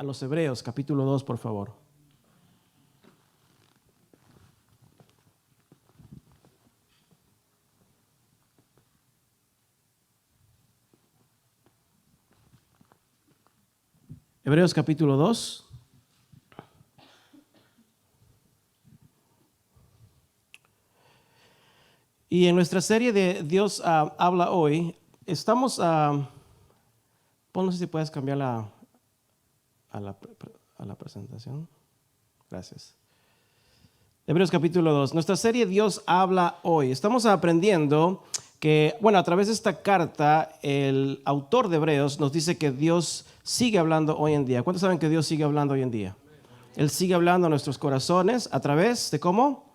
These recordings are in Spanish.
los Hebreos, capítulo 2, por favor. Hebreos capítulo 2. Y en nuestra serie de Dios habla hoy, estamos, no sé si puedes cambiar a la presentación. Gracias. Hebreos capítulo 2. Nuestra serie Dios habla hoy. Estamos aprendiendo que, a través de esta carta, el autor de Hebreos nos dice que Dios sigue hablando hoy en día. ¿Cuántos saben que Dios sigue hablando hoy en día? Él sigue hablando a nuestros corazones a través de ¿cómo?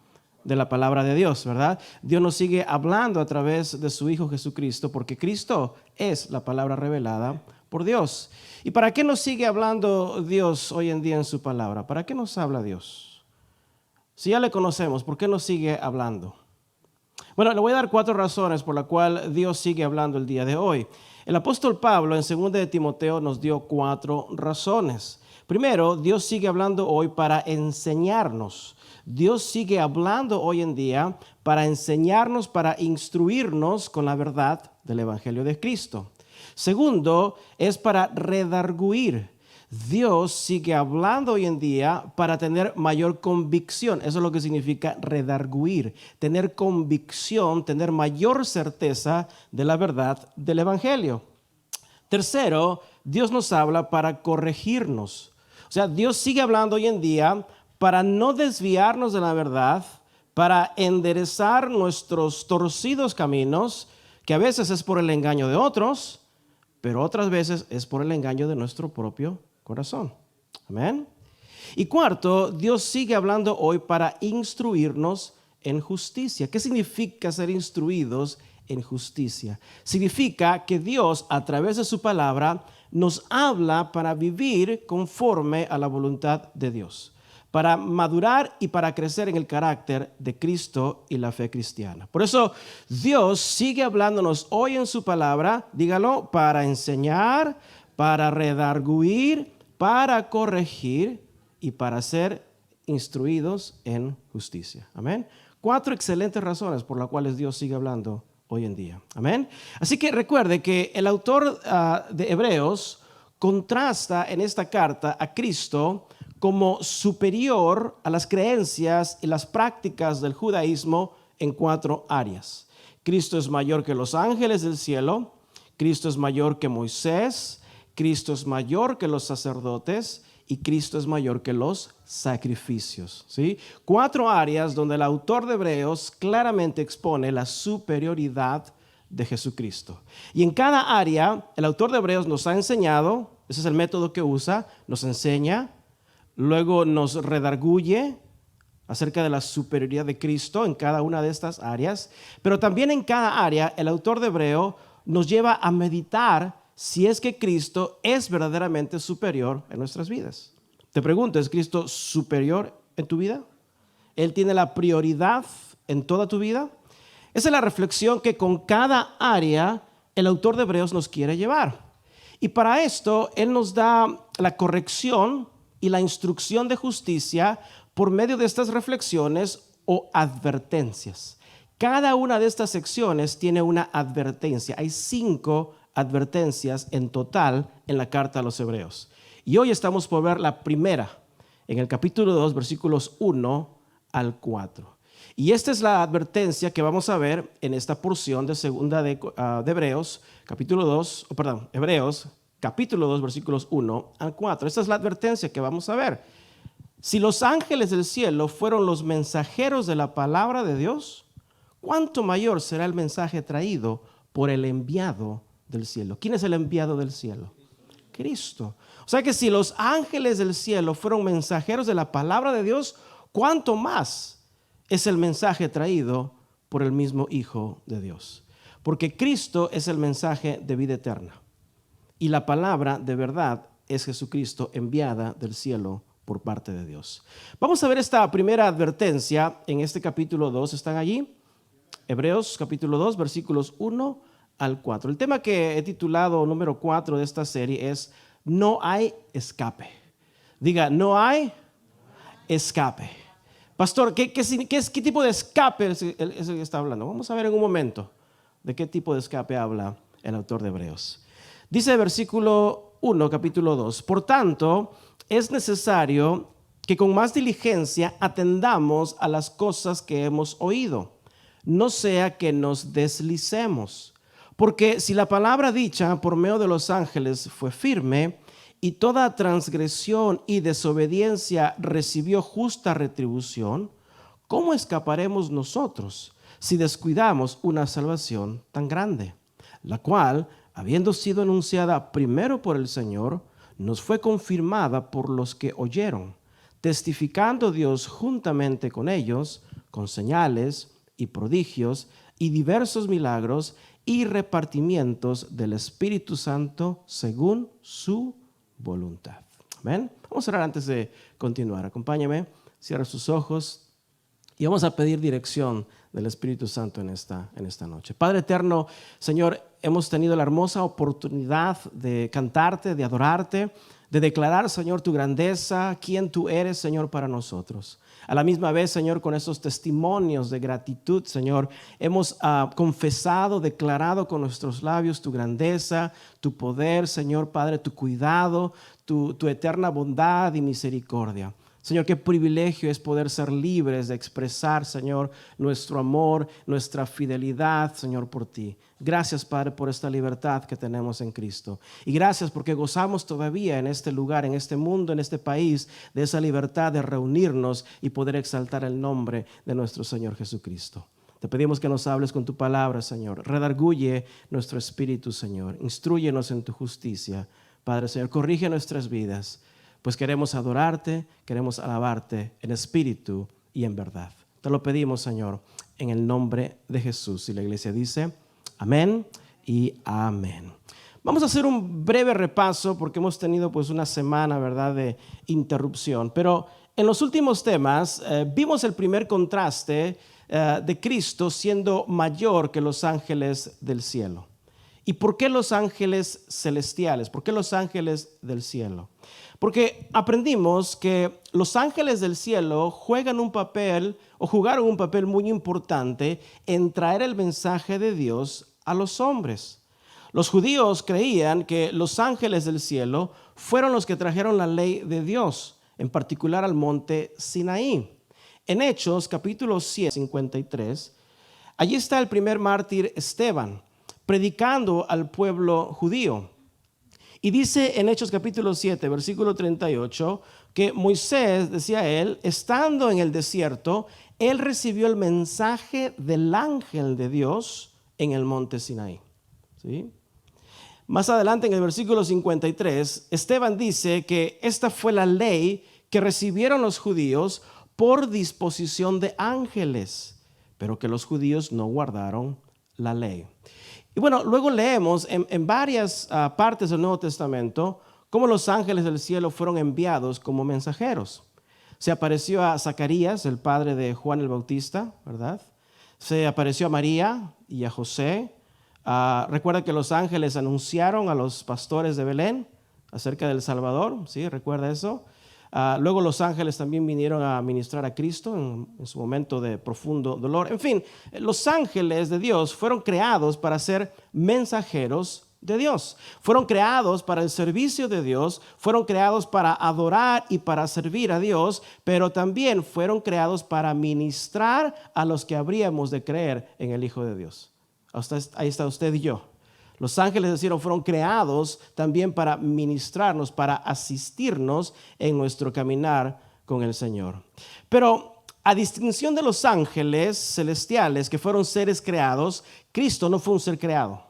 De la palabra de Dios, ¿verdad? Dios nos sigue hablando a través de su Hijo Jesucristo, porque Cristo es la palabra revelada por Dios. ¿Y para qué nos sigue hablando Dios hoy en día en su palabra? ¿Para qué nos habla Dios? Si ya le conocemos, ¿por qué nos sigue hablando? Bueno, le voy a dar 4 razones por las cuales Dios sigue hablando el día de hoy. El apóstol Pablo en 2 de Timoteo nos dio 4 razones. Primero, Dios sigue hablando hoy para enseñarnos. Dios sigue hablando hoy en día para enseñarnos, para instruirnos con la verdad del Evangelio de Cristo. Segundo, es para redarguir. Dios sigue hablando hoy en día para tener mayor convicción. Eso es lo que significa redarguir. Tener convicción, tener mayor certeza de la verdad del Evangelio. Tercero, Dios nos habla para corregirnos. O sea, Dios sigue hablando hoy en día para no desviarnos de la verdad, para enderezar nuestros torcidos caminos, que a veces es por el engaño de otros, pero otras veces es por el engaño de nuestro propio corazón. Amén. Y cuarto, Dios sigue hablando hoy para instruirnos en justicia. ¿Qué significa ser instruidos en justicia? Significa que Dios, a través de su palabra, nos habla para vivir conforme a la voluntad de Dios, para madurar y para crecer en el carácter de Cristo y la fe cristiana. Por eso Dios sigue hablándonos hoy en su palabra, dígalo, para enseñar, para redarguir, para corregir y para ser instruidos en justicia. Amén. 4 excelentes razones por las cuales Dios sigue hablando hoy en día. Amén. Así que recuerde que el autor de Hebreos contrasta en esta carta a Cristo como superior a las creencias y las prácticas del judaísmo en 4 áreas. Cristo es mayor que los ángeles del cielo, Cristo es mayor que Moisés, Cristo es mayor que los sacerdotes y Cristo es mayor que los sacrificios. ¿Sí? 4 áreas donde el autor de Hebreos claramente expone la superioridad de Jesucristo. Y en cada área, el autor de Hebreos nos ha enseñado, ese es el método que usa, nos enseña, luego nos redarguye acerca de la superioridad de Cristo en cada una de estas áreas, pero también en cada área el autor de Hebreo nos lleva a meditar si es que Cristo es verdaderamente superior en nuestras vidas. Te pregunto, ¿es Cristo superior en tu vida? ¿Él tiene la prioridad en toda tu vida? Esa es la reflexión que con cada área el autor de Hebreos nos quiere llevar. Y para esto Él nos da la corrección y la instrucción de justicia por medio de estas reflexiones o advertencias. Cada una de estas secciones tiene una advertencia. Hay 5 advertencias en total en la carta a los Hebreos. Y hoy estamos por ver la primera, en el capítulo 2, versículos 1 al 4. Y esta es la advertencia que vamos a ver en esta porción de segunda de Hebreos, Hebreos, capítulo 2, versículos 1 al 4. Esta es la advertencia que vamos a ver. Si los ángeles del cielo fueron los mensajeros de la palabra de Dios, ¿cuánto mayor será el mensaje traído por el enviado del cielo? ¿Quién es el enviado del cielo? Cristo. O sea que si los ángeles del cielo fueron mensajeros de la palabra de Dios, ¿cuánto más es el mensaje traído por el mismo Hijo de Dios? Porque Cristo es el mensaje de vida eterna y la palabra de verdad es Jesucristo enviada del cielo por parte de Dios. Vamos a ver esta primera advertencia en este capítulo 2. ¿Están allí? Hebreos capítulo 2, versículos 1 al 4. El tema que he titulado número 4 de esta serie es No hay escape. Diga, no hay escape. Pastor, ¿qué tipo de escape es el que está hablando? Vamos a ver en un momento de qué tipo de escape habla el autor de Hebreos. Dice el versículo 1, capítulo 2. Por tanto, es necesario que con más diligencia atendamos a las cosas que hemos oído, no sea que nos deslicemos. Porque si la palabra dicha por medio de los ángeles fue firme, y toda transgresión y desobediencia recibió justa retribución, ¿cómo escaparemos nosotros si descuidamos una salvación tan grande? La cual, habiendo sido anunciada primero por el Señor, nos fue confirmada por los que oyeron, testificando Dios juntamente con ellos, con señales y prodigios y diversos milagros y repartimientos del Espíritu Santo según su voluntad. Amén. Vamos a orar antes de continuar. Acompáñame, cierra sus ojos y vamos a pedir dirección del Espíritu Santo en esta noche. Padre eterno, Señor, hemos tenido la hermosa oportunidad de cantarte, de adorarte, de declarar, Señor, tu grandeza, quién tú eres, Señor, para nosotros. A la misma vez, Señor, con esos testimonios de gratitud, Señor, hemos confesado, declarado con nuestros labios tu grandeza, tu poder, Señor Padre, tu cuidado, tu eterna bondad y misericordia. Señor, qué privilegio es poder ser libres de expresar, Señor, nuestro amor, nuestra fidelidad, Señor, por ti. Gracias, Padre, por esta libertad que tenemos en Cristo. Y gracias porque gozamos todavía en este lugar, en este mundo, en este país, de esa libertad de reunirnos y poder exaltar el nombre de nuestro Señor Jesucristo. Te pedimos que nos hables con tu palabra, Señor. Redarguye nuestro espíritu, Señor. Instrúyenos en tu justicia. Padre, Señor, corrige nuestras vidas. Pues queremos adorarte, queremos alabarte en espíritu y en verdad. Te lo pedimos, Señor, en el nombre de Jesús. Y la iglesia dice, amén y amén. Vamos a hacer un breve repaso porque hemos tenido pues una semana, ¿verdad?, de interrupción. Pero en los últimos temas vimos el primer contraste de Cristo siendo mayor que los ángeles del cielo. ¿Y por qué los ángeles celestiales? ¿Por qué los ángeles del cielo? Porque aprendimos que los ángeles del cielo jugaron un papel muy importante en traer el mensaje de Dios a los hombres. Los judíos creían que los ángeles del cielo fueron los que trajeron la ley de Dios, en particular al monte Sinaí. En Hechos, capítulo 53, allí está el primer mártir Esteban, predicando al pueblo judío. Y dice en Hechos capítulo 7, versículo 38, que Moisés, decía él, estando en el desierto, él recibió el mensaje del ángel de Dios en el monte Sinaí. ¿Sí? Más adelante en el versículo 53, Esteban dice que esta fue la ley que recibieron los judíos por disposición de ángeles, pero que los judíos no guardaron la ley. Y bueno, luego leemos en varias partes del Nuevo Testamento cómo los ángeles del cielo fueron enviados como mensajeros. Se apareció a Zacarías, el padre de Juan el Bautista, ¿verdad? Se apareció a María y a José. Recuerda que los ángeles anunciaron a los pastores de Belén acerca del Salvador, ¿sí? ¿Recuerda eso? Luego los ángeles también vinieron a ministrar a Cristo en su momento de profundo dolor. En fin, los ángeles de Dios fueron creados para ser mensajeros de Dios. Fueron creados para el servicio de Dios, fueron creados para adorar y para servir a Dios, pero también fueron creados para ministrar a los que habríamos de creer en el Hijo de Dios. Ahí está usted y yo. Los ángeles del cielo fueron creados también para ministrarnos, para asistirnos en nuestro caminar con el Señor. Pero a distinción de los ángeles celestiales que fueron seres creados, Cristo no fue un ser creado.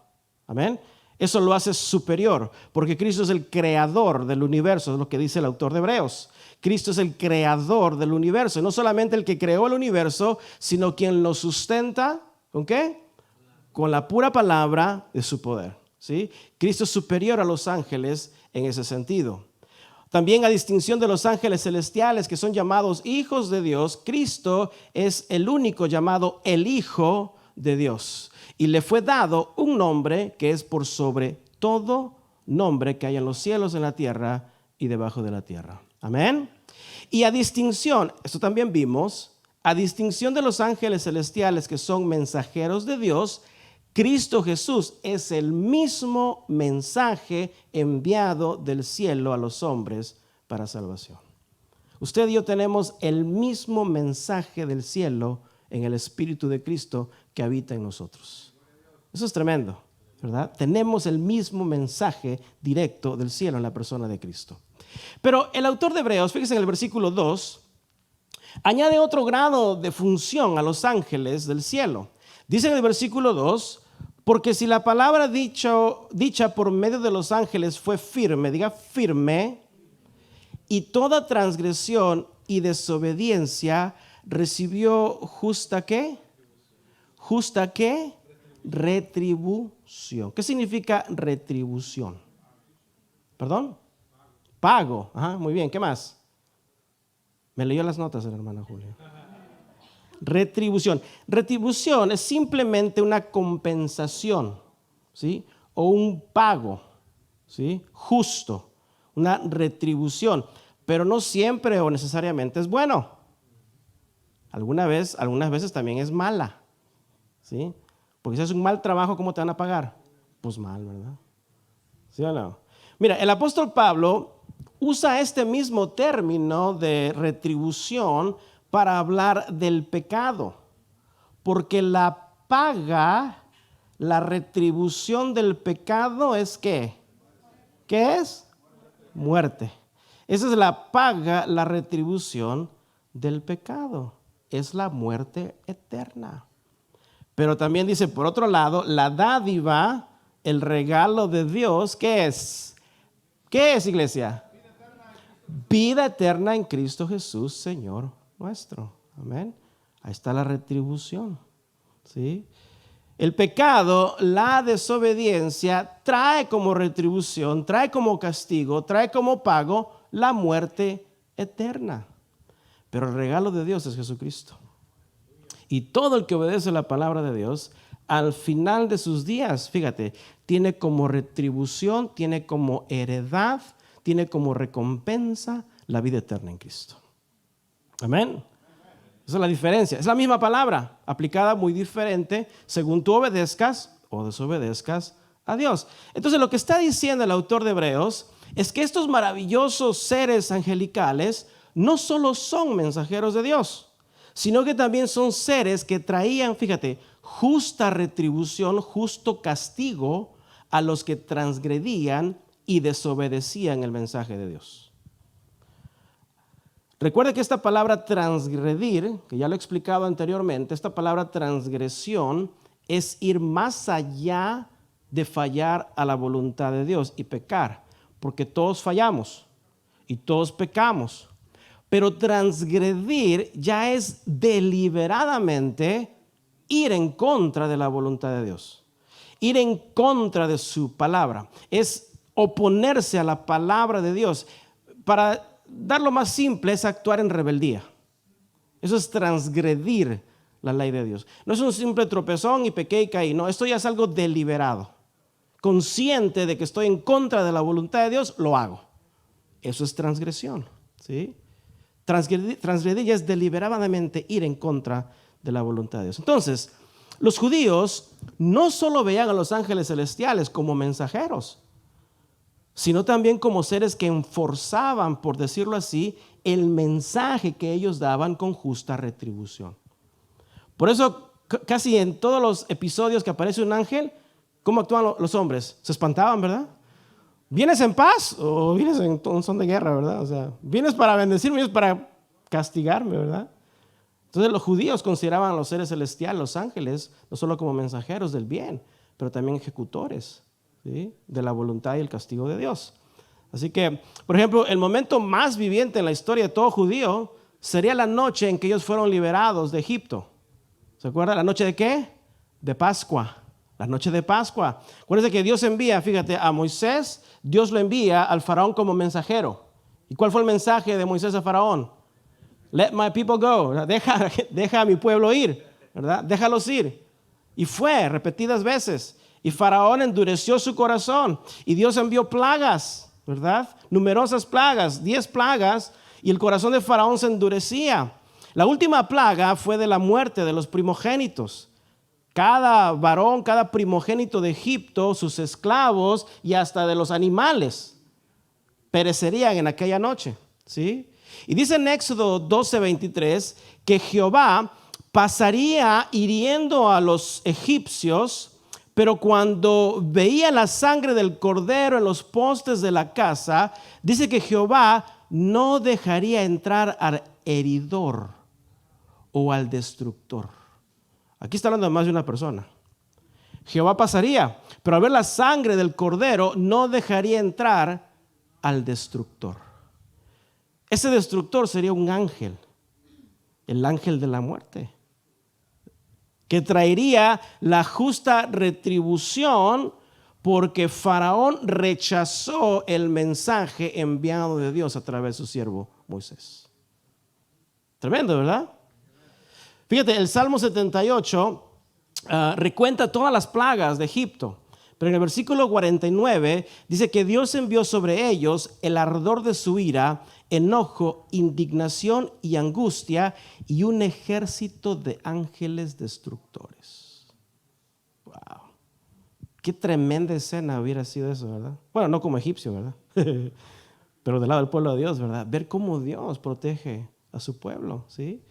Amén. Eso lo hace superior, porque Cristo es el creador del universo, es lo que dice el autor de Hebreos. Cristo es el creador del universo, no solamente el que creó el universo, sino quien lo sustenta, ¿con qué? Con la pura palabra de su poder, ¿sí? Cristo es superior a los ángeles en ese sentido. También a distinción de los ángeles celestiales que son llamados hijos de Dios, Cristo es el único llamado el Hijo de Dios. Y le fue dado un nombre que es por sobre todo nombre que hay en los cielos, en la tierra y debajo de la tierra. Amén. Y a distinción, esto también vimos, a distinción de los ángeles celestiales que son mensajeros de Dios, Cristo Jesús es el mismo mensaje enviado del cielo a los hombres para salvación. Usted y yo tenemos el mismo mensaje del cielo en el Espíritu de Cristo que habita en nosotros. Eso es tremendo, ¿verdad? Tenemos el mismo mensaje directo del cielo en la persona de Cristo. Pero el autor de Hebreos, fíjense en el versículo 2, añade otro grado de función a los ángeles del cielo. Dice en el versículo 2, porque si la palabra dicha por medio de los ángeles fue firme, diga firme, y toda transgresión y desobediencia recibió justa ¿qué? ¿Justa qué? Retribución. ¿Qué significa retribución? ¿Perdón? Pago. Ajá, muy bien, ¿qué más? Me leyó las notas la hermana Julia. Retribución. Retribución es simplemente una compensación, ¿sí? O un pago, ¿sí? Justo, una retribución, pero no siempre o necesariamente es bueno. Algunas veces también es mala, ¿sí? Porque si haces un mal trabajo, ¿cómo te van a pagar? Pues mal, ¿verdad? ¿Sí o no? Mira, el apóstol Pablo usa este mismo término de retribución para hablar del pecado, porque la paga, la retribución del pecado es ¿qué? ¿Qué es? Muerte. Esa es la paga, la retribución del pecado. Es la muerte eterna. Pero también dice, por otro lado, la dádiva, el regalo de Dios, ¿qué es? ¿Qué es, iglesia? Vida eterna en Cristo Jesús, Señor nuestro. Amén. Ahí está la retribución. ¿Sí? El pecado, la desobediencia, trae como retribución, trae como castigo, trae como pago la muerte eterna. Pero el regalo de Dios es Jesucristo. Y todo el que obedece la palabra de Dios, al final de sus días, fíjate, tiene como retribución, tiene como heredad, tiene como recompensa la vida eterna en Cristo. Amén. Esa es la diferencia. Es la misma palabra, aplicada muy diferente según tú obedezcas o desobedezcas a Dios. Entonces, lo que está diciendo el autor de Hebreos es que estos maravillosos seres angelicales no solo son mensajeros de Dios, sino que también son seres que traían, fíjate, justa retribución, justo castigo a los que transgredían y desobedecían el mensaje de Dios. Recuerde que esta palabra transgredir, que ya lo he explicado anteriormente, esta palabra transgresión es ir más allá de fallar a la voluntad de Dios y pecar, porque todos fallamos y todos pecamos. Pero transgredir ya es deliberadamente ir en contra de la voluntad de Dios, ir en contra de su palabra, es oponerse a la palabra de Dios. Para darlo más simple, es actuar en rebeldía. Eso es transgredir la ley de Dios. No es un simple tropezón y pequé y caí. No, esto ya es algo deliberado. Consciente de que estoy en contra de la voluntad de Dios, lo hago. Eso es transgresión, ¿sí? Transgredir ya es deliberadamente ir en contra de la voluntad de Dios. Entonces, los judíos no solo veían a los ángeles celestiales como mensajeros, sino también como seres que enforzaban, por decirlo así, el mensaje que ellos daban con justa retribución. Por eso, casi en todos los episodios que aparece un ángel, ¿cómo actúan los hombres? Se espantaban, ¿verdad? ¿Vienes en paz o vienes en un son de guerra, verdad? O sea, ¿vienes para bendecirme, vienes para castigarme, verdad? Entonces los judíos consideraban a los seres celestiales, los ángeles, no solo como mensajeros del bien, pero también ejecutores, ¿sí?, de la voluntad y el castigo de Dios. Así que, por ejemplo, el momento más viviente en la historia de todo judío sería la noche en que ellos fueron liberados de Egipto. ¿Se acuerdan? ¿La noche de qué? De Pascua. La noche de Pascua. Acuérdense que Dios envía, fíjate, a Moisés, Dios lo envía al faraón como mensajero. ¿Y cuál fue el mensaje de Moisés a faraón? Let my people go. Deja a mi pueblo ir, ¿verdad? Déjalos ir. Y fue repetidas veces. Y faraón endureció su corazón. Y Dios envió plagas. ¿verdad? Numerosas plagas, 10 plagas, y el corazón de Faraón se endurecía. La última plaga fue de la muerte de los primogénitos. Cada varón, cada primogénito de Egipto, sus esclavos y hasta de los animales perecerían en aquella noche, ¿sí? Y dice en Éxodo 12:23 que Jehová pasaría hiriendo a los egipcios, pero cuando veía la sangre del cordero en los postes de la casa, dice que Jehová no dejaría entrar al heridor o al destructor. Aquí está hablando de más de una persona. Jehová pasaría, pero al ver la sangre del cordero no dejaría entrar al destructor. Ese destructor sería un ángel, el ángel de la muerte, que traería la justa retribución porque Faraón rechazó el mensaje enviado de Dios a través de su siervo Moisés. Tremendo, ¿verdad? Fíjate, el Salmo 78 recuenta todas las plagas de Egipto, pero en el versículo 49 dice que Dios envió sobre ellos el ardor de su ira, enojo, indignación y angustia y un ejército de ángeles destructores. Wow. Qué tremenda escena hubiera sido eso, ¿verdad? Bueno, no como egipcio, ¿verdad? Pero del lado del pueblo de Dios, ¿verdad? Ver cómo Dios protege a su pueblo, ¿sí?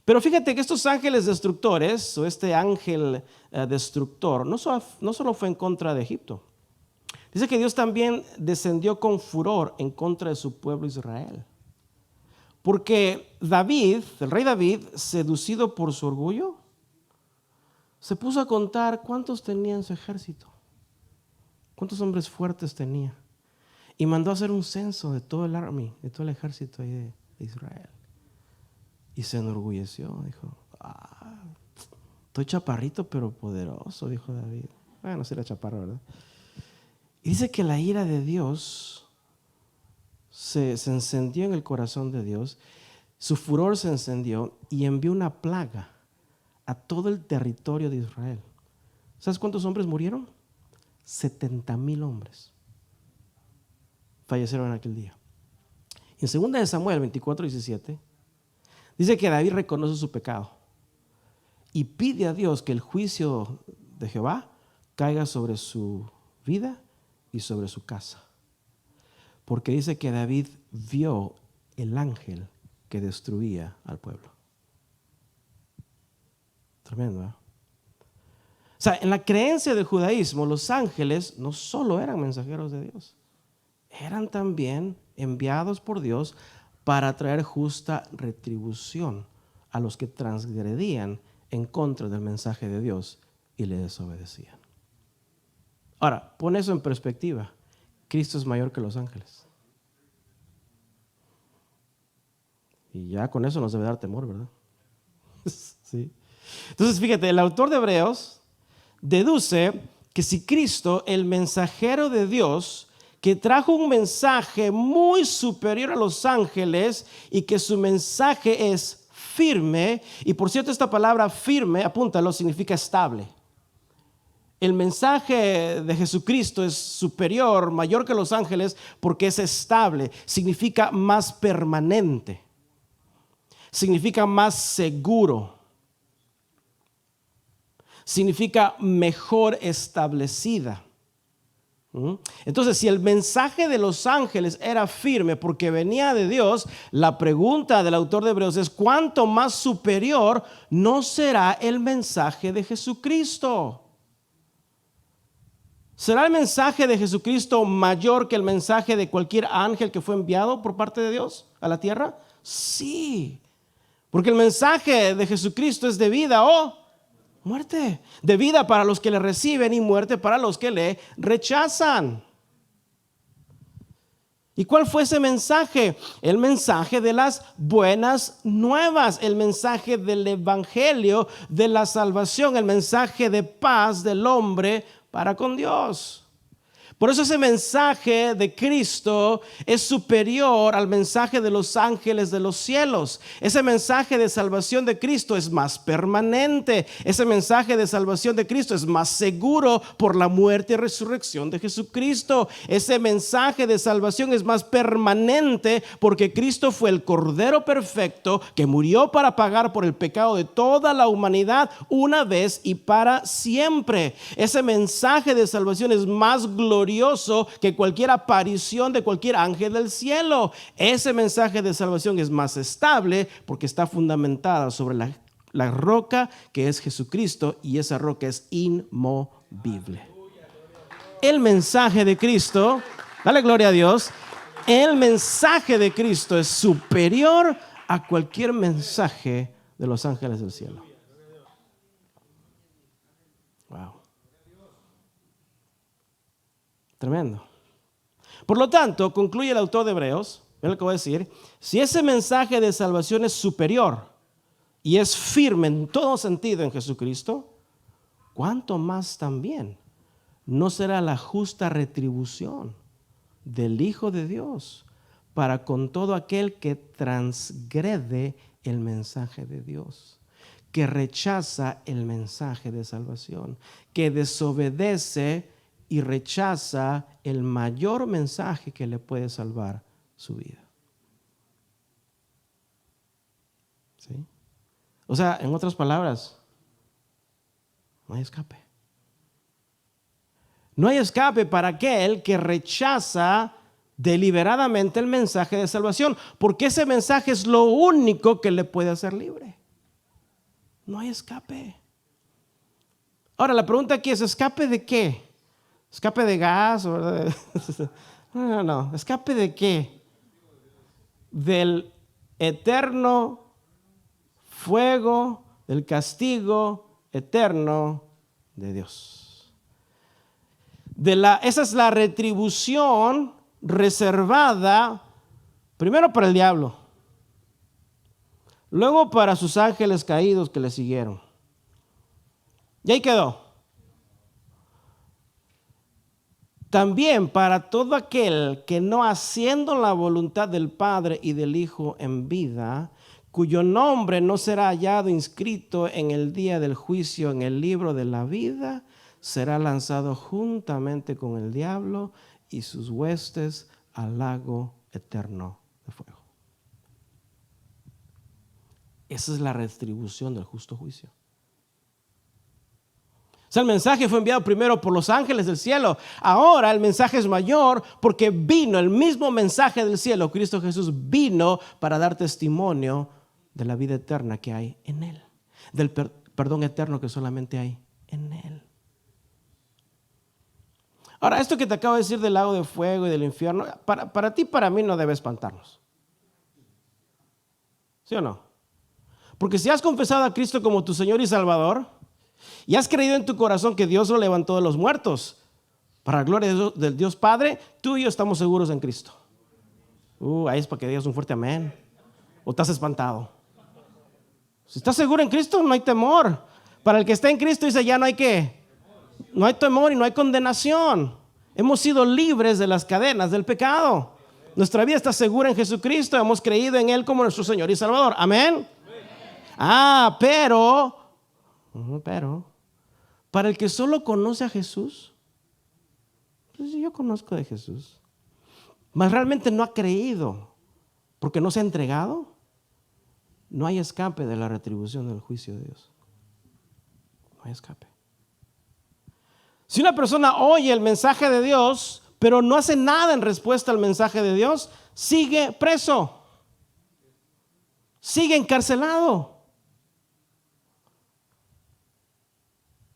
Pero fíjate que estos ángeles destructores, o este ángel destructor, no solo fue en contra de Egipto. Dice que Dios también descendió con furor en contra de su pueblo Israel. Porque David, el rey David, seducido por su orgullo, se puso a contar cuántos tenía en su ejército, cuántos hombres fuertes tenía. Y mandó a hacer un censo de todo el army, de todo el ejército ahí de Israel. Y se enorgulleció, dijo, estoy chaparrito pero poderoso, dijo David. Bueno, sí era chaparro, ¿verdad? Y dice que la ira de Dios se encendió en el corazón de Dios, su furor se encendió y envió una plaga a todo el territorio de Israel. ¿Sabes cuántos hombres murieron? 70,000 hombres fallecieron en aquel día. En 2 de Samuel 24:17 dice que David reconoce su pecado y pide a Dios que el juicio de Jehová caiga sobre su vida y sobre su casa. Porque dice que David vio el ángel que destruía al pueblo. Tremendo, ¿eh? O sea, en la creencia del judaísmo, los ángeles no solo eran mensajeros de Dios, eran también enviados por Dios para traer justa retribución a los que transgredían en contra del mensaje de Dios y le desobedecían. Ahora, pon eso en perspectiva. Cristo es mayor que los ángeles. Y ya con eso nos debe dar temor, ¿verdad? Sí. Entonces, fíjate, el autor de Hebreos deduce que si Cristo, el mensajero de Dios, que trajo un mensaje muy superior a los ángeles y que su mensaje es firme, y por cierto esta palabra firme, apúntalo, significa estable. El mensaje de Jesucristo es superior, mayor que los ángeles porque es estable, significa más permanente, significa más seguro, significa mejor establecida. Entonces, si el mensaje de los ángeles era firme porque venía de Dios, la pregunta del autor de Hebreos es: ¿cuánto más superior no será el mensaje de Jesucristo? ¿Será el mensaje de Jesucristo mayor que el mensaje de cualquier ángel que fue enviado por parte de Dios a la tierra? Sí, porque el mensaje de Jesucristo es de vida o muerte, de vida para los que le reciben y muerte para los que le rechazan. ¿Y cuál fue ese mensaje? El mensaje de las buenas nuevas, el mensaje del evangelio de la salvación, el mensaje de paz del hombre para con Dios. Por eso ese mensaje de Cristo es superior al mensaje de los ángeles de los cielos. Ese mensaje de salvación de Cristo es más permanente. Ese mensaje de salvación de Cristo es más seguro por la muerte y resurrección de Jesucristo. Ese mensaje de salvación es más permanente porque Cristo fue el Cordero perfecto que murió para pagar por el pecado de toda la humanidad una vez y para siempre. Ese mensaje de salvación es más glorioso que cualquier aparición de cualquier ángel del cielo. Ese mensaje de salvación es más estable porque está fundamentada sobre la roca que es Jesucristo, y esa roca es inmovible. El mensaje de Cristo, dale gloria a Dios, el mensaje de Cristo es superior a cualquier mensaje de los ángeles del cielo. Wow. Tremendo. Por lo tanto, concluye el autor de Hebreos, ven lo que voy a decir, si ese mensaje de salvación es superior y es firme en todo sentido en Jesucristo, ¿cuánto más también no será la justa retribución del Hijo de Dios para con todo aquel que transgrede el mensaje de Dios, que rechaza el mensaje de salvación, que desobedece y rechaza el mayor mensaje que le puede salvar su vida? ¿Sí? O sea, en otras palabras, no hay escape. No hay escape para aquel que rechaza deliberadamente el mensaje de salvación, porque ese mensaje es lo único que le puede hacer libre. No hay escape. Ahora, la pregunta aquí es, ¿escape de qué? ¿Escape de gas? No. ¿Escape de qué? Del eterno fuego, del castigo eterno de Dios. Esa es la retribución reservada primero para el diablo, luego para sus ángeles caídos que le siguieron. Y ahí quedó. También para todo aquel que no haciendo la voluntad del Padre y del Hijo en vida, cuyo nombre no será hallado inscrito en el día del juicio en el libro de la vida, será lanzado juntamente con el diablo y sus huestes al lago eterno de fuego. Esa es la retribución del justo juicio. O sea, el mensaje fue enviado primero por los ángeles del cielo. Ahora el mensaje es mayor porque vino el mismo mensaje del cielo. Cristo Jesús vino para dar testimonio de la vida eterna que hay en Él, del perdón eterno que solamente hay en Él. Ahora, esto que te acabo de decir del lago de fuego y del infierno, para ti, para mí no debe espantarnos. ¿Sí o no? Porque si has confesado a Cristo como tu Señor y Salvador, y has creído en tu corazón que Dios lo levantó de los muertos, para la gloria del Dios Padre, tú y yo estamos seguros en Cristo. Ahí es para que digas un fuerte amén. ¿O estás espantado? Si estás seguro en Cristo, no hay temor. Para el que está en Cristo dice, ya no hay qué. No hay temor y no hay condenación. Hemos sido libres de las cadenas del pecado. Nuestra vida está segura en Jesucristo. Hemos creído en Él como nuestro Señor y Salvador. Amén. Pero para el que solo conoce a Jesús, pues yo conozco de Jesús, mas realmente no ha creído porque no se ha entregado, no hay escape de la retribución del juicio de Dios. No hay escape. Si una persona oye el mensaje de Dios, pero no hace nada en respuesta al mensaje de Dios, sigue preso, sigue encarcelado.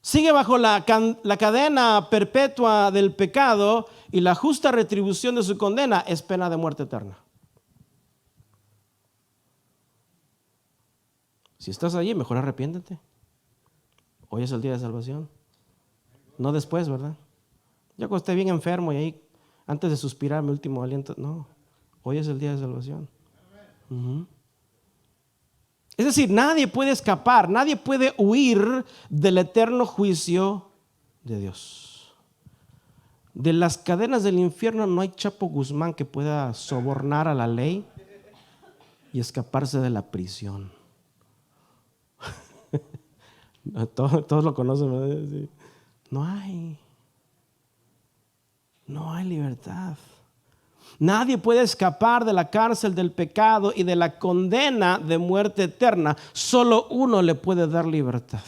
Sigue bajo la cadena perpetua del pecado, y la justa retribución de su condena es pena de muerte eterna. Si estás allí, mejor arrepiéntete. Hoy es el día de salvación. No después, ¿verdad? Ya cuando esté bien enfermo y ahí, antes de suspirar mi último aliento. No, hoy es el día de salvación. Es decir, nadie puede escapar, nadie puede huir del eterno juicio de Dios. De las cadenas del infierno no hay Chapo Guzmán que pueda sobornar a la ley y escaparse de la prisión. Todos lo conocen, ¿verdad? Sí. No hay libertad. Nadie puede escapar de la cárcel del pecado y de la condena de muerte eterna. Solo uno le puede dar libertad.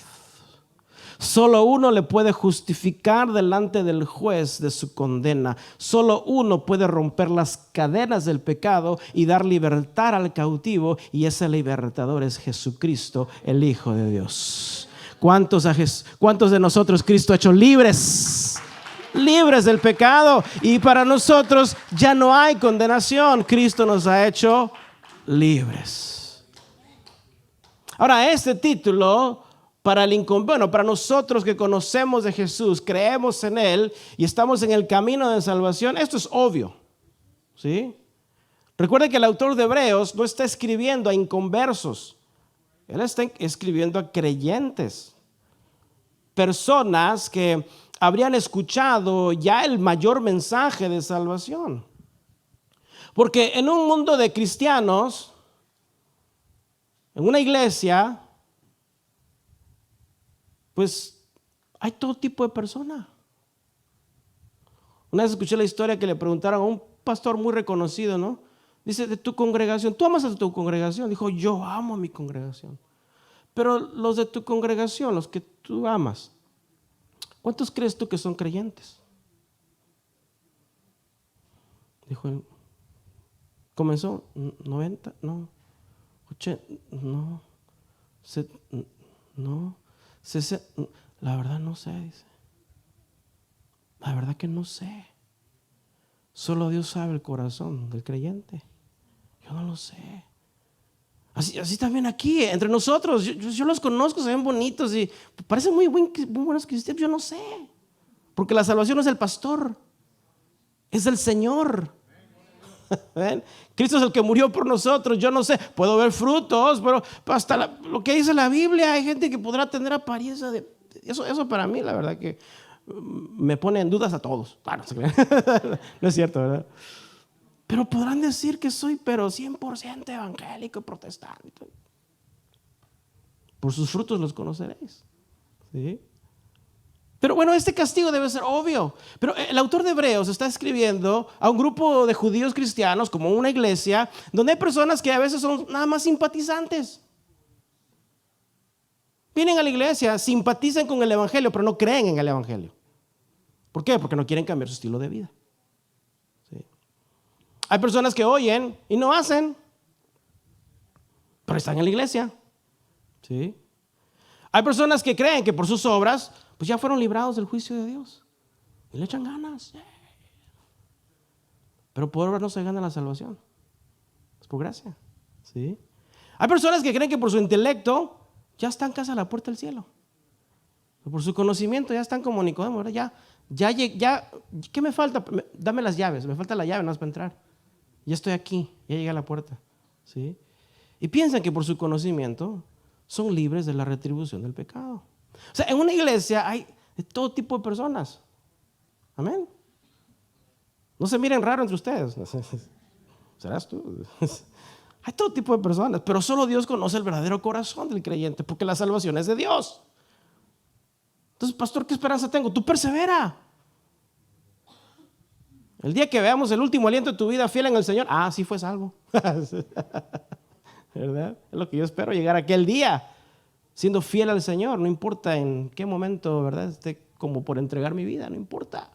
Solo uno le puede justificar delante del juez de su condena. Solo uno puede romper las cadenas del pecado y dar libertad al cautivo, y ese libertador es Jesucristo, el Hijo de Dios. ¿Cuántos de nosotros Cristo ha hecho libres? Libres del pecado, y para nosotros ya no hay condenación. Cristo nos ha hecho libres. Ahora, este título para nosotros que conocemos de Jesús, creemos en Él y estamos en el camino de salvación, esto es obvio, ¿sí? Recuerde que el autor de Hebreos no está escribiendo a inconversos, él está escribiendo a creyentes, personas que habrían escuchado ya el mayor mensaje de salvación. Porque en un mundo de cristianos, en una iglesia, pues hay todo tipo de personas. Una vez escuché la historia que le preguntaron a un pastor muy reconocido, ¿no? Dice, de tu congregación, ¿tú amas a tu congregación? Dijo, yo amo a mi congregación. Pero los de tu congregación, los que tú amas, ¿cuántos crees tú que son creyentes? Dijo él. Comenzó, 90, no, 80, no, no. La verdad no sé, dice. La verdad que no sé. Solo Dios sabe el corazón del creyente. Yo no lo sé. Así también aquí, entre nosotros. Yo los conozco, se ven bonitos y parecen muy buenos cristianos. Yo no sé. Porque la salvación no es del pastor, es del Señor. ¿Ven? Cristo es el que murió por nosotros. Yo no sé, puedo ver frutos, pero hasta lo que dice la Biblia, hay gente que podrá tener apariencia de eso. Para mí, la verdad que me pone en dudas a todos. Claro, no es cierto, ¿verdad? Pero podrán decir que soy 100% evangélico y protestante. Por sus frutos los conoceréis, ¿sí? Pero bueno, este castigo debe ser obvio. Pero el autor de Hebreos está escribiendo a un grupo de judíos cristianos, como una iglesia, donde hay personas que a veces son nada más simpatizantes. Vienen a la iglesia, simpatizan con el evangelio, pero no creen en el evangelio. ¿Por qué? Porque no quieren cambiar su estilo de vida. ¿Sí? Hay personas que oyen y no hacen, pero están en la iglesia. ¿Sí? Hay personas que creen que por sus obras pues ya fueron librados del juicio de Dios y le echan ganas. Pero por obras no se gana la salvación, es por gracia. ¿Sí? Hay personas que creen que por su intelecto ya están casi a la puerta del cielo, por su conocimiento ya están como Nicodemo. Ya, ¿qué me falta? Dame las llaves, me falta la llave más para entrar. Ya estoy aquí, ya llegué a la puerta. ¿Sí? Y piensan que por su conocimiento son libres de la retribución del pecado. O sea, en una iglesia hay de todo tipo de personas. Amén. No se miren raro entre ustedes. ¿Serás tú? Hay todo tipo de personas, pero solo Dios conoce el verdadero corazón del creyente, porque la salvación es de Dios. Entonces, pastor, ¿qué esperanza tengo? Tú persevera. El día que veamos el último aliento de tu vida fiel en el Señor, sí fue salvo. ¿Verdad? Es lo que yo espero, llegar a aquel día siendo fiel al Señor. No importa en qué momento, ¿verdad?, esté como por entregar mi vida, no importa.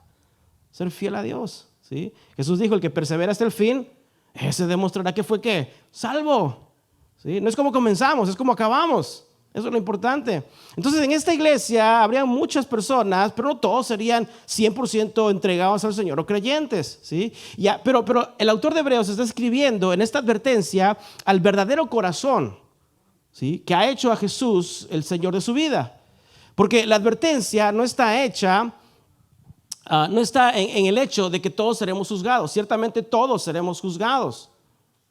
Ser fiel a Dios, ¿sí? Jesús dijo, el que persevera hasta el fin, ese demostrará que fue ¿qué? Salvo. ¿Sí? No es como comenzamos, es como acabamos. Eso es lo importante. Entonces, en esta iglesia habría muchas personas, pero no todos serían 100% entregados al Señor o creyentes, ¿sí? Pero el autor de Hebreos está escribiendo en esta advertencia al verdadero corazón, ¿sí?, que ha hecho a Jesús el Señor de su vida. Porque la advertencia no está hecha, no está en el hecho de que todos seremos juzgados. Ciertamente todos seremos juzgados,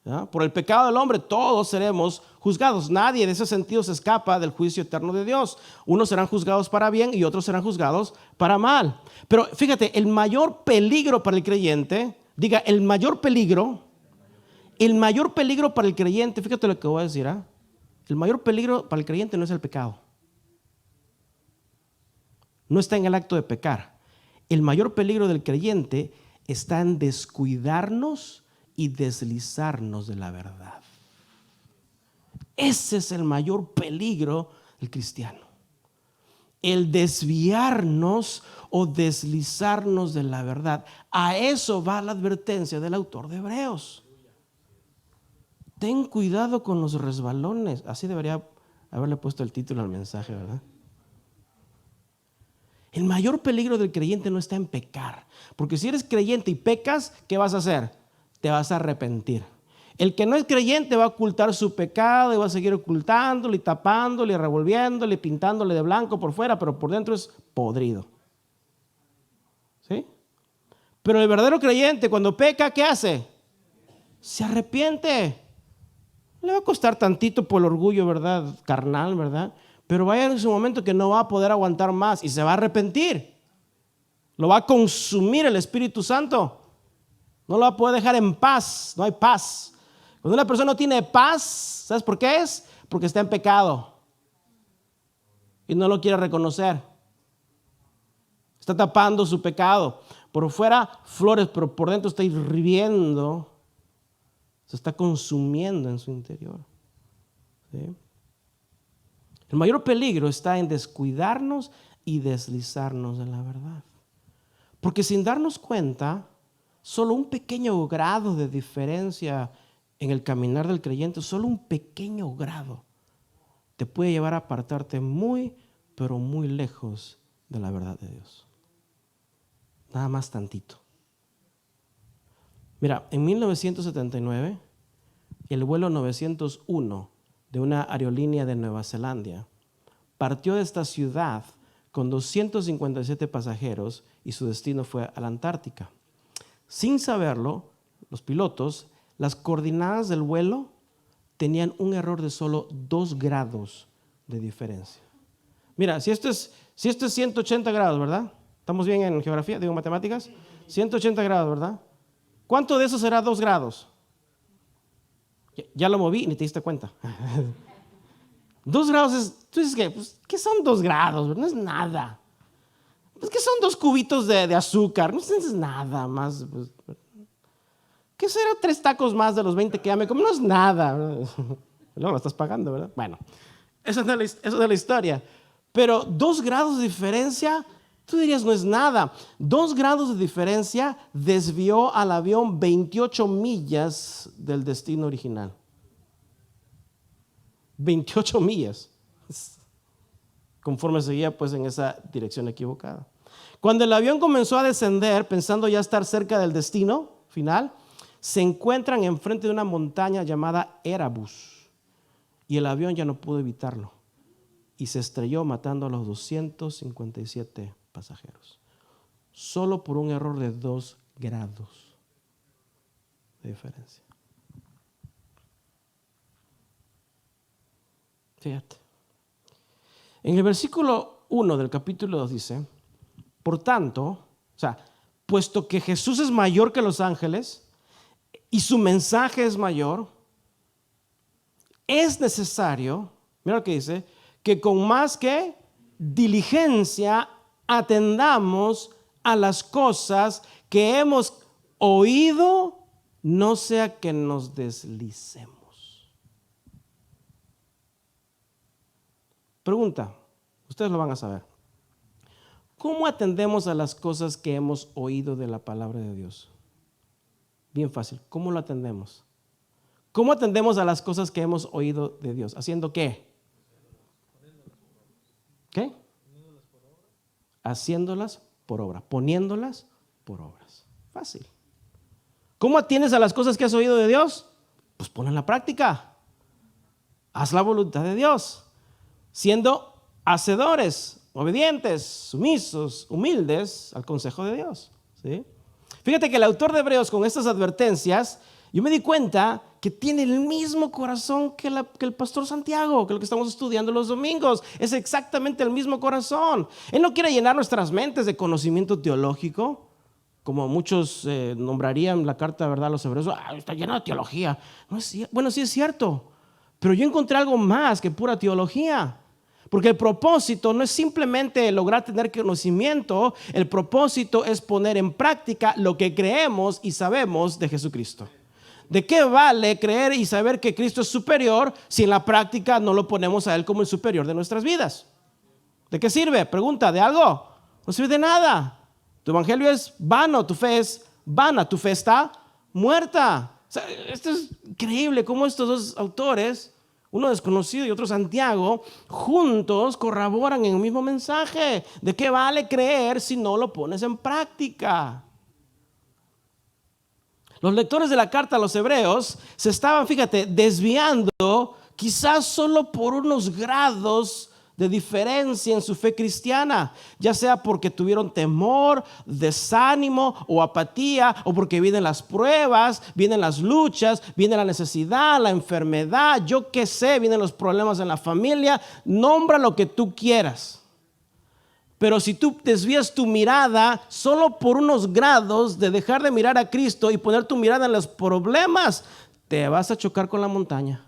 ¿Ya? Por el pecado del hombre todos seremos juzgados. Nadie en ese sentido se escapa del juicio eterno de Dios. Unos serán juzgados para bien y otros serán juzgados para mal. Pero fíjate, el mayor peligro para el creyente, diga, el mayor peligro para el creyente, fíjate lo que voy a decir, ¿eh? El mayor peligro para el creyente no es el pecado. No está en el acto de pecar. El mayor peligro del creyente está en descuidarnos y deslizarnos de la verdad. Ese es el mayor peligro del cristiano. El desviarnos o deslizarnos de la verdad. A eso va la advertencia del autor de Hebreos. Ten cuidado con los resbalones. Así debería haberle puesto el título al mensaje, ¿verdad? El mayor peligro del creyente no está en pecar. Porque si eres creyente y pecas, ¿qué vas a hacer? Te vas a arrepentir. El que no es creyente va a ocultar su pecado y va a seguir ocultándolo y tapándolo y revolviéndolo y pintándole de blanco por fuera, pero por dentro es podrido. ¿Sí? Pero el verdadero creyente cuando peca, ¿qué hace? Se arrepiente. Le va a costar tantito por el orgullo, ¿verdad? Carnal, ¿verdad? Pero va a llegar en su momento que no va a poder aguantar más y se va a arrepentir. Lo va a consumir el Espíritu Santo. No lo va a poder dejar en paz. No hay paz. Cuando una persona no tiene paz, ¿sabes por qué es? Porque está en pecado y no lo quiere reconocer. Está tapando su pecado. Por fuera flores, pero por dentro está hirviendo. Se está consumiendo en su interior. ¿Sí? El mayor peligro está en descuidarnos y deslizarnos de la verdad. Porque sin darnos cuenta, solo un pequeño grado de diferencia en el caminar del creyente, solo un pequeño grado, te puede llevar a apartarte muy, pero muy lejos de la verdad de Dios. Nada más tantito. Mira, en 1979, el vuelo 901 de una aerolínea de Nueva Zelanda partió de esta ciudad con 257 pasajeros y su destino fue a la Antártica. Sin saberlo, los pilotos, las coordenadas del vuelo tenían un error de solo 2 grados de diferencia. Mira, si esto es 180 grados, ¿verdad? ¿Estamos bien en geografía, digo matemáticas? 180 grados, ¿verdad? ¿Cuánto de eso será 2 grados? Ya lo moví y ni te diste cuenta. 2 grados es, tú dices que, pues, ¿qué son 2 grados? No es nada. Pues, ¿qué son 2 cubitos de azúcar? No es nada más. Pues, ¿qué será 3 tacos más de los 20 que ya me comí? No es nada. No lo estás pagando, ¿verdad? Bueno, eso es la historia. Pero 2 grados de diferencia, tú dirías no es nada. 2 grados de diferencia desvió al avión 28 millas del destino original. 28 millas. Conforme seguía pues en esa dirección equivocada. Cuando el avión comenzó a descender, pensando ya estar cerca del destino final, se encuentran enfrente de una montaña llamada Erebus. Y el avión ya no pudo evitarlo. Y se estrelló matando a los 257 pasajeros. Solo por un error de 2 grados de diferencia. Fíjate. En el versículo 1 del capítulo 2 dice, por tanto, puesto que Jesús es mayor que los ángeles y su mensaje es mayor, es necesario, mira lo que dice, que con más que diligencia atendamos a las cosas que hemos oído, no sea que nos deslicemos. Pregunta, ustedes lo van a saber. ¿Cómo atendemos a las cosas que hemos oído de la palabra de Dios? Bien fácil, ¿cómo lo atendemos? ¿Cómo atendemos a las cosas que hemos oído de Dios? ¿Haciendo qué? ¿Qué? Haciéndolas por obra, poniéndolas por obras. Fácil. ¿Cómo atiendes a las cosas que has oído de Dios? Pues ponla en la práctica. Haz la voluntad de Dios. Siendo hacedores, obedientes, sumisos, humildes al consejo de Dios. ¿Sí? Fíjate que el autor de Hebreos con estas advertencias Yo me di cuenta que tiene el mismo corazón que el pastor Santiago, que lo que estamos estudiando los domingos. Es exactamente el mismo corazón. Él no quiere llenar nuestras mentes de conocimiento teológico, como muchos nombrarían la carta, ¿verdad?, a los hebreos. Está llena de teología. No es, bueno, sí es cierto, pero yo encontré algo más que pura teología. Porque el propósito no es simplemente lograr tener conocimiento. El propósito es poner en práctica lo que creemos y sabemos de Jesucristo. ¿De qué vale creer y saber que Cristo es superior si en la práctica no lo ponemos a Él como el superior de nuestras vidas? ¿De qué sirve? Pregunta, ¿de algo? No sirve de nada. Tu evangelio es vano, tu fe es vana, tu fe está muerta. O sea, esto es increíble cómo estos dos autores, uno desconocido y otro Santiago, juntos corroboran en el mismo mensaje. ¿De qué vale creer si no lo pones en práctica? Los lectores de la carta a los hebreos se estaban, fíjate, desviando quizás solo por unos grados de diferencia en su fe cristiana, ya sea porque tuvieron temor, desánimo o apatía, o porque vienen las pruebas, vienen las luchas, viene la necesidad, la enfermedad, yo qué sé, vienen los problemas en la familia, nombra lo que tú quieras. Pero si tú desvías tu mirada solo por unos grados de dejar de mirar a Cristo y poner tu mirada en los problemas, te vas a chocar con la montaña.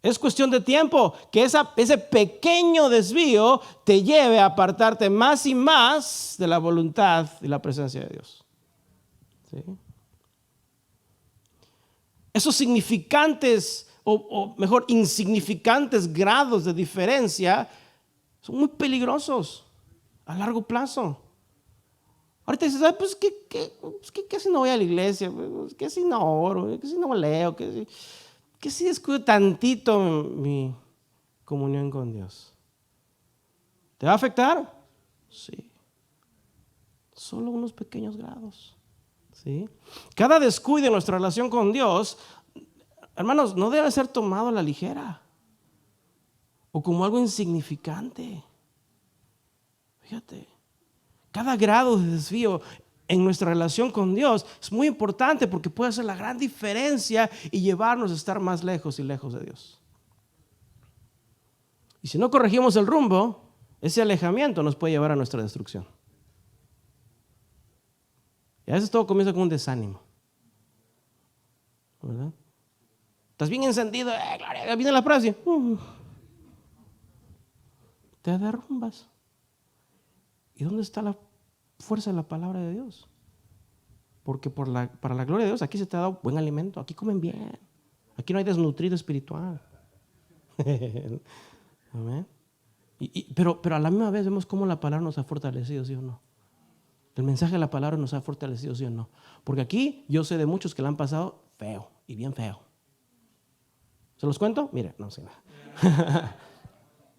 Es cuestión de tiempo que ese pequeño desvío te lleve a apartarte más y más de la voluntad y la presencia de Dios. ¿Sí? Esos significantes, o mejor, insignificantes grados de diferencia son muy peligrosos a largo plazo. Ahorita dices, pues que casi no voy a la iglesia, pues, que si no oro, que si no leo, que si descuido tantito mi comunión con Dios. ¿Te va a afectar? Sí. Solo unos pequeños grados. ¿Sí? Cada descuido en nuestra relación con Dios, hermanos, no debe ser tomado a la ligera o como algo insignificante. Fíjate, cada grado de desvío en nuestra relación con Dios es muy importante porque puede hacer la gran diferencia y llevarnos a estar más lejos y lejos de Dios. Y si no corregimos el rumbo, ese alejamiento nos puede llevar a nuestra destrucción. Y a veces todo comienza con un desánimo, ¿verdad? Estás bien encendido, gloria, viene la frase, te derrumbas. ¿Y dónde está la fuerza de la palabra de Dios? Porque para la gloria de Dios aquí se te ha dado buen alimento, aquí comen bien, aquí no hay desnutrido espiritual. Amén. Pero a la misma vez vemos cómo la palabra nos ha fortalecido, ¿sí o no? El mensaje de la palabra nos ha fortalecido, ¿sí o no? Porque aquí yo sé de muchos que la han pasado feo y bien feo. ¿Se los cuento? Mire, no sé nada.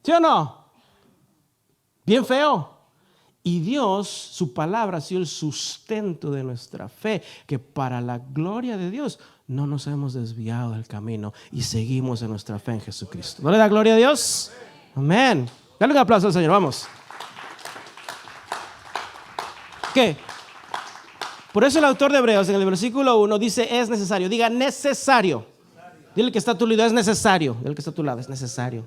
¿Sí o no? Bien feo. Y Dios, su palabra ha sido el sustento de nuestra fe, que para la gloria de Dios no nos hemos desviado del camino y seguimos en nuestra fe en Jesucristo. ¿No le da gloria a Dios? Amén. Dale un aplauso al Señor, vamos. ¿Qué? Por eso el autor de Hebreos en el versículo 1 dice es necesario. Diga necesario. Dile que está a tu lado, es necesario. Dile que está a tu lado, es necesario.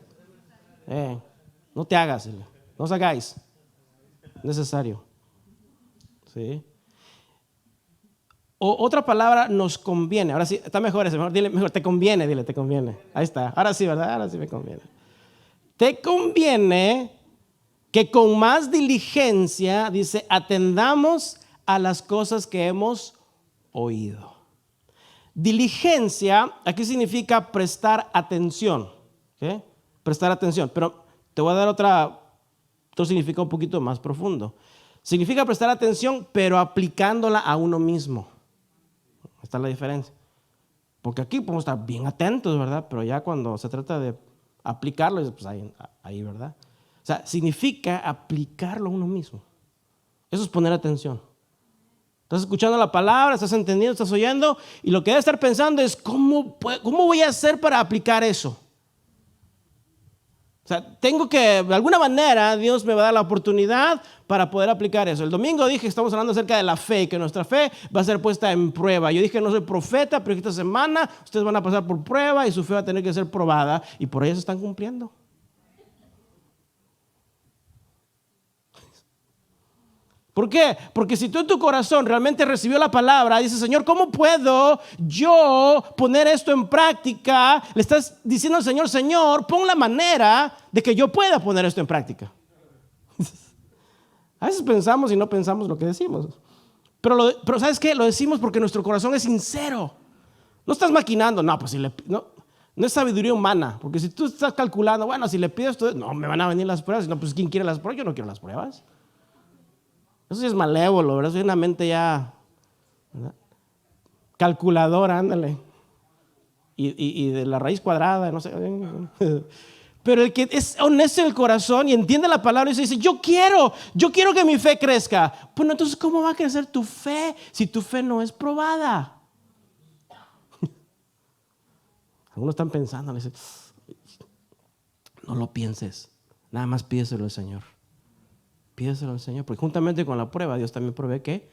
No te hagas, no os hagáis. Necesario. ¿Sí? O otra palabra, nos conviene. Ahora sí, está mejor ese. Dile mejor, te conviene, dile, te conviene. Ahí está. Ahora sí, ¿verdad? Ahora sí me conviene. Te conviene que con más diligencia, dice, atendamos a las cosas que hemos oído. Diligencia aquí significa prestar atención. ¿Okay? Prestar atención. Pero te voy a dar otro significado un poquito más profundo. Significa prestar atención, pero aplicándola a uno mismo. Esta es la diferencia. Porque aquí podemos estar bien atentos, ¿verdad? Pero ya cuando se trata de aplicarlo, pues ahí, ¿verdad? O sea, significa aplicarlo a uno mismo. Eso es poner atención. Estás escuchando la palabra, estás entendiendo, estás oyendo, y lo que debes estar pensando es, ¿cómo voy a hacer para aplicar eso? sea, tengo que, de alguna manera, Dios me va a dar la oportunidad para poder aplicar eso. El domingo dije, estamos hablando acerca de la fe, que nuestra fe va a ser puesta en prueba. Yo dije, no soy profeta, pero esta semana ustedes van a pasar por prueba y su fe va a tener que ser probada. Y por ello se están cumpliendo. ¿Por qué? Porque si tú en tu corazón realmente recibió la palabra, dices, Señor, ¿cómo puedo yo poner esto en práctica? Le estás diciendo al Señor, Señor, pon la manera de que yo pueda poner esto en práctica. A veces pensamos y no pensamos lo que decimos. Pero ¿sabes qué? Lo decimos porque nuestro corazón es sincero. No estás maquinando. No, pues no es sabiduría humana. Porque si tú estás calculando, bueno, si le pido esto, no, me van a venir las pruebas. No, pues ¿quién quiere las pruebas? Yo no quiero las pruebas. Eso sí es malévolo, ¿verdad? Soy una mente ya, ¿verdad? Calculadora, ándale. Y de la raíz cuadrada, no sé. Pero el que es honesto en el corazón y entiende la palabra y dice, yo quiero que mi fe crezca. Bueno, entonces, ¿cómo va a crecer tu fe si tu fe no es probada? Algunos están pensando, dicen, no lo pienses, nada más pídeselo al Señor. Pídeselo al Señor, porque juntamente con la prueba, Dios también provee que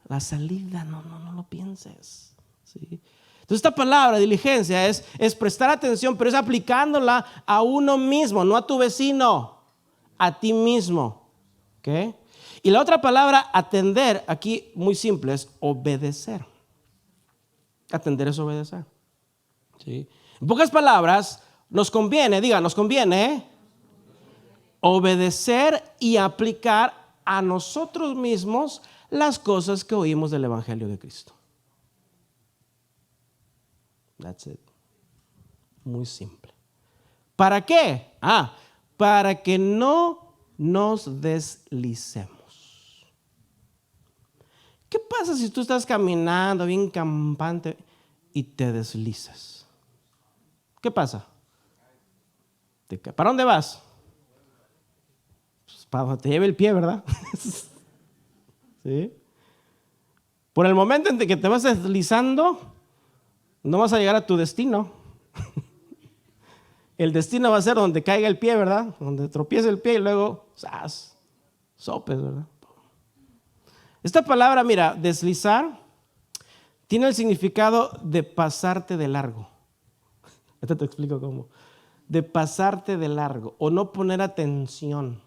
la salida, no lo pienses. ¿Sí? Entonces esta palabra, diligencia, es prestar atención, pero es aplicándola a uno mismo, no a tu vecino, a ti mismo. ¿Okay? Y la otra palabra, atender, aquí muy simple, es obedecer. Atender es obedecer. ¿Sí? En pocas palabras, nos conviene obedecer y aplicar a nosotros mismos las cosas que oímos del Evangelio de Cristo. That's it. Muy simple. ¿Para qué? Para que no nos deslicemos. ¿Qué pasa si tú estás caminando bien campante y te deslizas? ¿Qué pasa? ¿Para dónde vas? Para donde te lleve el pie, ¿verdad? ¿Sí? Por el momento en que te vas deslizando, no vas a llegar a tu destino. El destino va a ser donde caiga el pie, ¿verdad? Donde tropiece el pie y luego sopes, ¿verdad? Esta palabra, mira, deslizar, tiene el significado de pasarte de largo. Ahorita te explico cómo. De pasarte de largo o no poner atención.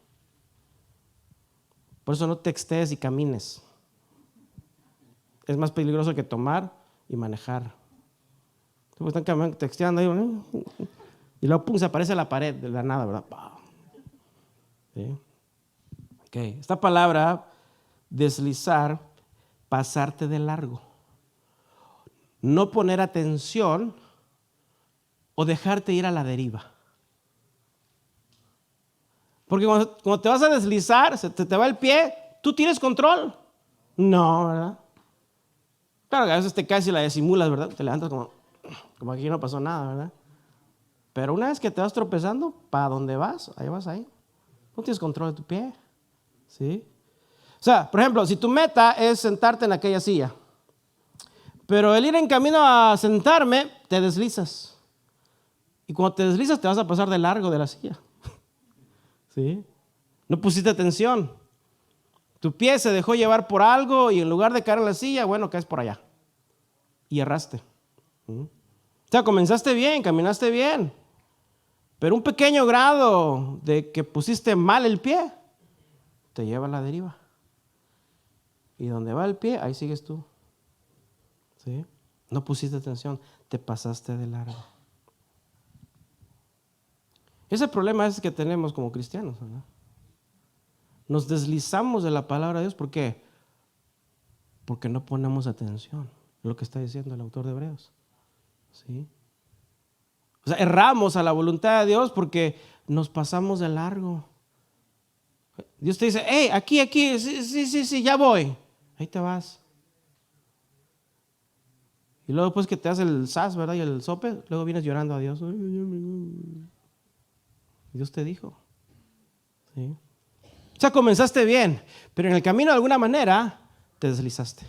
Por eso no textees y camines. Es más peligroso que tomar y manejar. Están texteando y luego pum, se aparece la pared de la nada, ¿verdad? ¿Sí? Okay. Esta palabra, deslizar, pasarte de largo. No poner atención o dejarte ir a la deriva. Porque cuando te vas a deslizar, se te va el pie, ¿tú tienes control? No, ¿verdad? Claro que a veces te caes y la disimulas, ¿verdad? Te levantas como aquí no pasó nada, ¿verdad? Pero una vez que te vas tropezando, ¿para dónde vas? Ahí vas ahí. No tienes control de tu pie. ¿Sí? O sea, por ejemplo, si tu meta es sentarte en aquella silla, pero el ir en camino a sentarme, te deslizas. Y cuando te deslizas, te vas a pasar de largo de la silla. ¿Sí? No pusiste atención. Tu pie se dejó llevar por algo y en lugar de caer en la silla, bueno, caes por allá. Y erraste. O sea, comenzaste bien, caminaste bien. Pero un pequeño grado de que pusiste mal el pie, te lleva a la deriva. Y donde va el pie, ahí sigues tú. ¿Sí? No pusiste atención, te pasaste de largo. Ese problema es que tenemos como cristianos, ¿verdad? Nos deslizamos de la palabra de Dios. ¿Por qué? Porque no ponemos atención. Lo que está diciendo el autor de Hebreos. ¿Sí? O sea, erramos a la voluntad de Dios porque nos pasamos de largo. Dios te dice, hey, aquí, sí, ya voy. Ahí te vas. Y luego después que te hace el sas, ¿verdad? Y el sope, luego vienes llorando a Dios. Dios te dijo. ¿Sí? O sea, comenzaste bien, pero en el camino de alguna manera te deslizaste.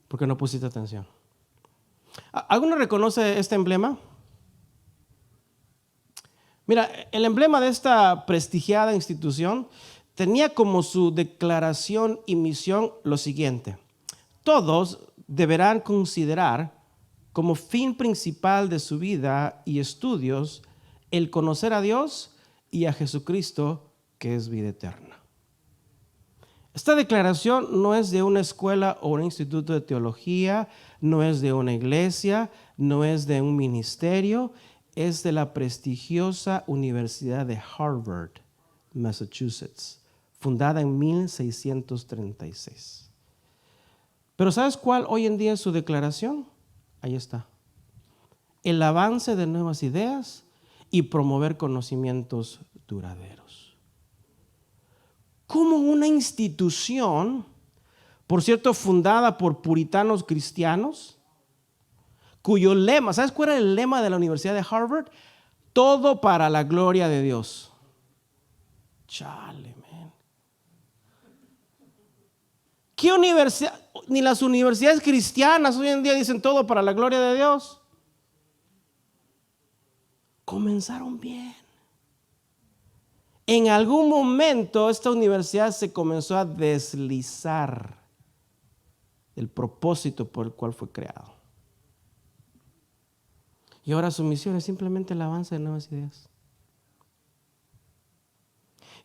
Porque no pusiste atención. ¿Alguno reconoce este emblema? Mira, el emblema de esta prestigiada institución tenía como su declaración y misión lo siguiente: todos deberán considerar como fin principal de su vida y estudios el conocer a Dios y a Jesucristo, que es vida eterna. Esta declaración no es de una escuela o un instituto de teología, no es de una iglesia, no es de un ministerio, es de la prestigiosa Universidad de Harvard, Massachusetts, fundada en 1636. Pero ¿sabes cuál hoy en día es su declaración? Ahí está: el avance de nuevas ideas y promover conocimientos duraderos. Como una institución, por cierto, fundada por puritanos cristianos, cuyo lema, ¿sabes cuál era el lema de la Universidad de Harvard? Todo para la gloria de Dios. Chale, man. ¿Qué universidad? Ni las universidades cristianas hoy en día dicen todo para la gloria de Dios. Comenzaron bien. En algún momento esta universidad se comenzó a deslizar del propósito por el cual fue creado. Y ahora su misión es simplemente el avance de nuevas ideas.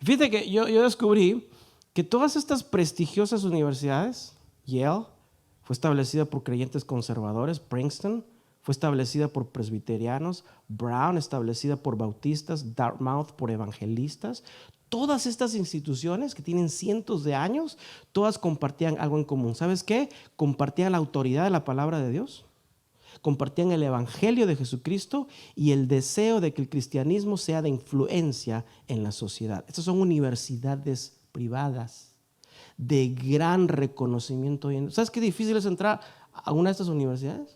Fíjate que yo descubrí que todas estas prestigiosas universidades, Yale fue establecida por creyentes conservadores, Princeton fue establecida por presbiterianos, Brown establecida por bautistas, Dartmouth por evangelistas. Todas estas instituciones que tienen cientos de años, todas compartían algo en común. ¿Sabes qué? Compartían la autoridad de la palabra de Dios, compartían el evangelio de Jesucristo y el deseo de que el cristianismo sea de influencia en la sociedad. Estas son universidades privadas de gran reconocimiento. ¿Sabes qué difícil es entrar a una de estas universidades?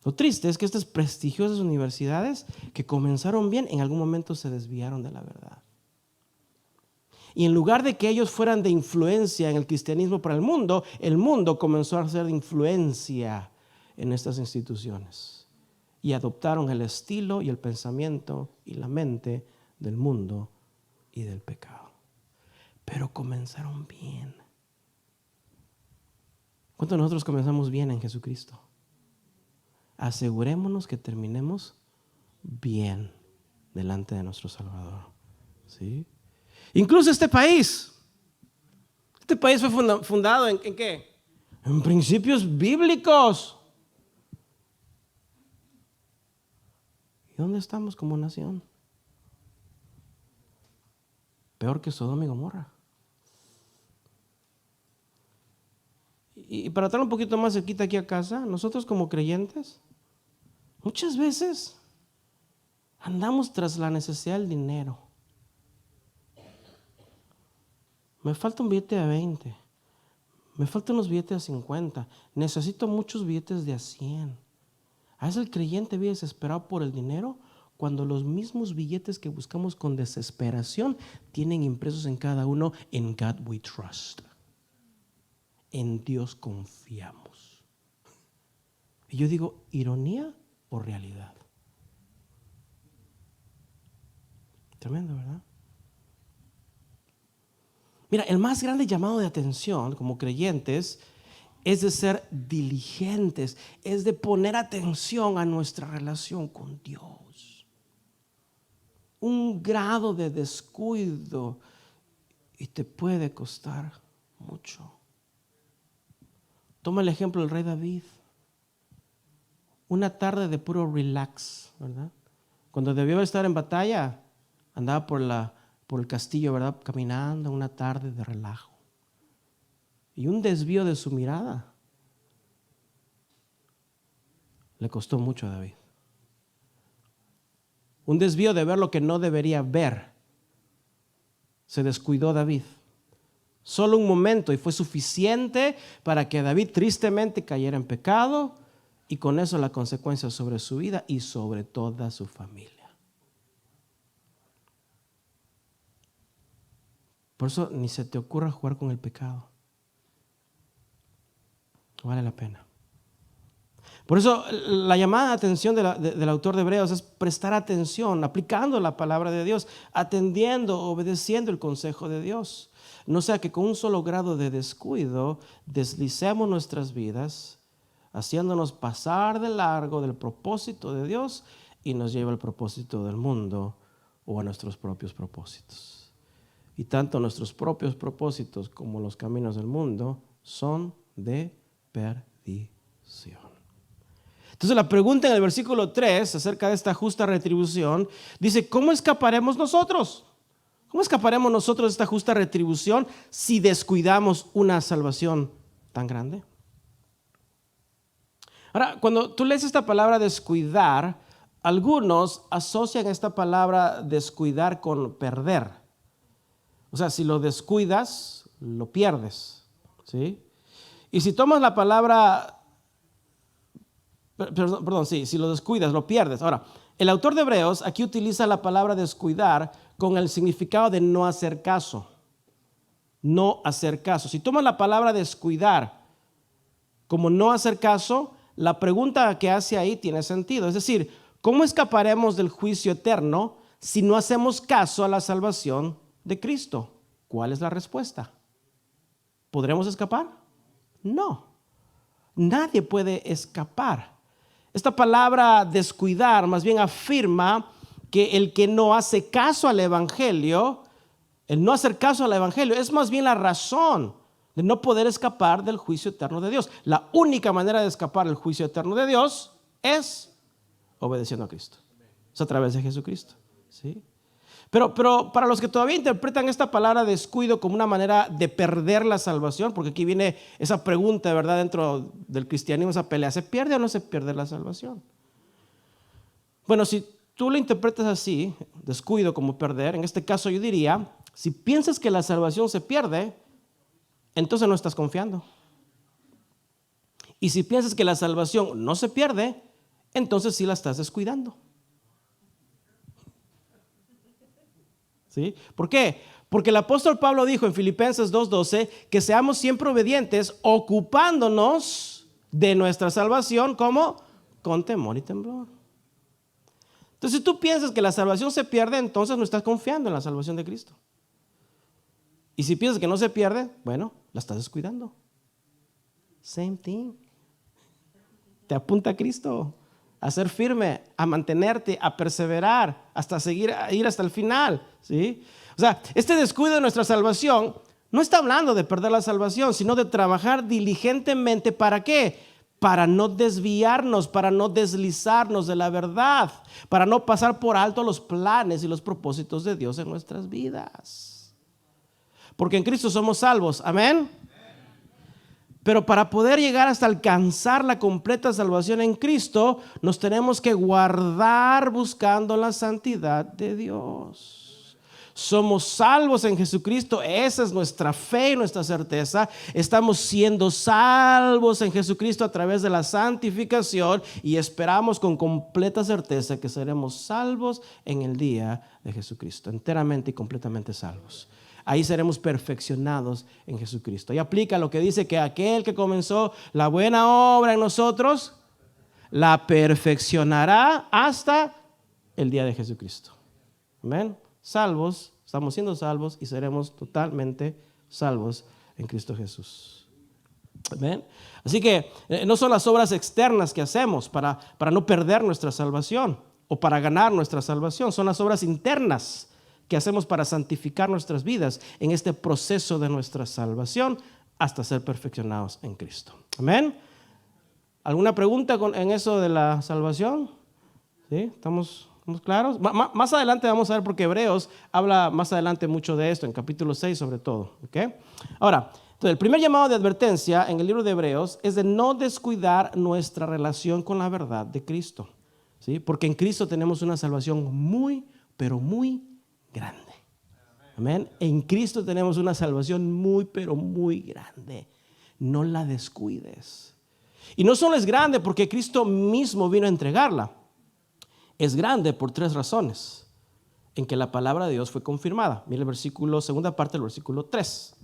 Lo triste es que estas prestigiosas universidades que comenzaron bien, en algún momento se desviaron de la verdad. Y en lugar de que ellos fueran de influencia en el cristianismo para el mundo comenzó a ser de influencia en estas instituciones. Y adoptaron el estilo y el pensamiento y la mente del mundo y del pecado. Pero comenzaron bien. ¿Cuántos de nosotros comenzamos bien en Jesucristo? Asegurémonos que terminemos bien delante de nuestro Salvador. ¿Sí? Incluso este país fue fundado ¿en qué? En principios bíblicos. ¿Y dónde estamos como nación? Peor que Sodoma y Gomorra. Y para estar un poquito más cerquita aquí a casa, nosotros como creyentes, muchas veces andamos tras la necesidad del dinero. Me falta un billete de 20. Me faltan unos billetes de 50. Necesito muchos billetes de 100. A veces el creyente vive desesperado por el dinero cuando los mismos billetes que buscamos con desesperación tienen impresos en cada uno: "In God we trust". En Dios confiamos. Y yo digo, ¿ironía o realidad? Tremendo, ¿verdad? Mira, el más grande llamado de atención como creyentes es de ser diligentes, es de poner atención a nuestra relación con Dios. Un grado de descuido y te puede costar mucho. Toma el ejemplo del rey David. Una tarde de puro relax, ¿verdad? Cuando debió estar en batalla, andaba por el castillo, ¿verdad? Caminando, una tarde de relajo. Y un desvío de su mirada le costó mucho a David. Un desvío de ver lo que no debería ver. Se descuidó David. Solo un momento, y fue suficiente para que David tristemente cayera en pecado, y con eso la consecuencia sobre su vida y sobre toda su familia. Por eso ni se te ocurra jugar con el pecado. No vale la pena. Por eso la llamada de atención del autor de Hebreos es prestar atención, aplicando la palabra de Dios, atendiendo, obedeciendo el consejo de Dios. No sea que con un solo grado de descuido deslicemos nuestras vidas, haciéndonos pasar de largo del propósito de Dios y nos lleve al propósito del mundo o a nuestros propios propósitos. Y tanto nuestros propios propósitos como los caminos del mundo son de perdición. Entonces la pregunta en el versículo 3 acerca de esta justa retribución dice, ¿cómo escaparemos nosotros? ¿Cómo escaparemos nosotros de esta justa retribución si descuidamos una salvación tan grande? Ahora, cuando tú lees esta palabra descuidar, algunos asocian esta palabra descuidar con perder. O sea, si lo descuidas, lo pierdes, ¿sí? Y si tomas la palabra... si lo descuidas, lo pierdes. Ahora, el autor de Hebreos aquí utiliza la palabra descuidar con el significado de no hacer caso. No hacer caso. Si tomas la palabra descuidar como no hacer caso, la pregunta que hace ahí tiene sentido. Es decir, ¿cómo escaparemos del juicio eterno si no hacemos caso a la salvación de Cristo? ¿Cuál es la respuesta? ¿Podremos escapar? No. Nadie puede escapar. Esta palabra descuidar más bien afirma que el que no hace caso al evangelio, el no hacer caso al evangelio es más bien la razón de no poder escapar del juicio eterno de Dios. La única manera de escapar del juicio eterno de Dios es obedeciendo a Cristo. Es a través de Jesucristo, ¿sí? Pero para los que todavía interpretan esta palabra descuido como una manera de perder la salvación, porque aquí viene esa pregunta, ¿verdad? Dentro del cristianismo, esa pelea, ¿se pierde o no se pierde la salvación? Bueno, si tú lo interpretas así, descuido como perder, en este caso yo diría, si piensas que la salvación se pierde, entonces no estás confiando. Y si piensas que la salvación no se pierde, entonces sí la estás descuidando. ¿Sí? ¿Por qué? Porque el apóstol Pablo dijo en Filipenses 2:12 que seamos siempre obedientes, ocupándonos de nuestra salvación como con temor y temblor. Entonces, si tú piensas que la salvación se pierde, entonces no estás confiando en la salvación de Cristo. Y si piensas que no se pierde, bueno, la estás descuidando. Same thing. Te apunta a Cristo, a ser firme, a mantenerte, a perseverar, hasta seguir, a ir hasta el final, ¿sí? O sea, este descuido de nuestra salvación no está hablando de perder la salvación, sino de trabajar diligentemente. ¿Para qué? Para no desviarnos, para no deslizarnos de la verdad, para no pasar por alto los planes y los propósitos de Dios en nuestras vidas. Porque en Cristo somos salvos, amén. Pero para poder llegar hasta alcanzar la completa salvación en Cristo, nos tenemos que guardar buscando la santidad de Dios. Somos salvos en Jesucristo, esa es nuestra fe y nuestra certeza. Estamos siendo salvos en Jesucristo a través de la santificación y esperamos con completa certeza que seremos salvos en el día de Jesucristo, enteramente y completamente salvos. Ahí seremos perfeccionados en Jesucristo. Y aplica lo que dice que aquel que comenzó la buena obra en nosotros, la perfeccionará hasta el día de Jesucristo. Amén. Salvos, estamos siendo salvos y seremos totalmente salvos en Cristo Jesús. Amén. Así que no son las obras externas que hacemos para no perder nuestra salvación o para ganar nuestra salvación, son las obras internas que hacemos para santificar nuestras vidas en este proceso de nuestra salvación hasta ser perfeccionados en Cristo. Amén. ¿Alguna pregunta en eso de la salvación? ¿Sí? ¿Estamos claros? Más adelante vamos a ver, porque Hebreos habla más adelante mucho de esto, en capítulo 6 sobre todo. ¿Okay? Ahora, entonces, el primer llamado de advertencia en el libro de Hebreos es de no descuidar nuestra relación con la verdad de Cristo. ¿Sí? Porque en Cristo tenemos una salvación muy, pero muy grande. Amén. En Cristo tenemos una salvación muy, pero muy grande. No la descuides. Y no solo es grande porque Cristo mismo vino a entregarla. Es grande por 3 razones en que la palabra de Dios fue confirmada. Mira el versículo, segunda parte del versículo 3.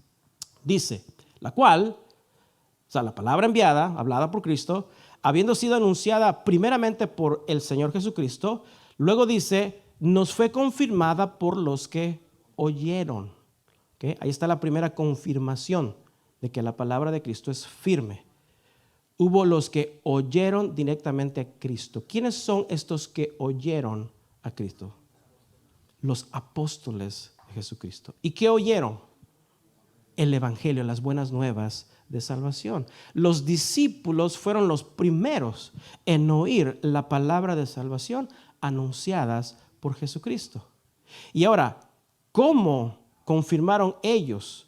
Dice, la cual, o sea, la palabra enviada, hablada por Cristo, habiendo sido anunciada primeramente por el Señor Jesucristo, luego dice, nos fue confirmada por los que oyeron. ¿Okay? Ahí está la primera confirmación de que la palabra de Cristo es firme. Hubo los que oyeron directamente a Cristo. ¿Quiénes son estos que oyeron a Cristo? Los apóstoles de Jesucristo. ¿Y qué oyeron? El evangelio, las buenas nuevas de salvación. Los discípulos fueron los primeros en oír la palabra de salvación anunciadas por Jesucristo. Y ahora, ¿cómo confirmaron ellos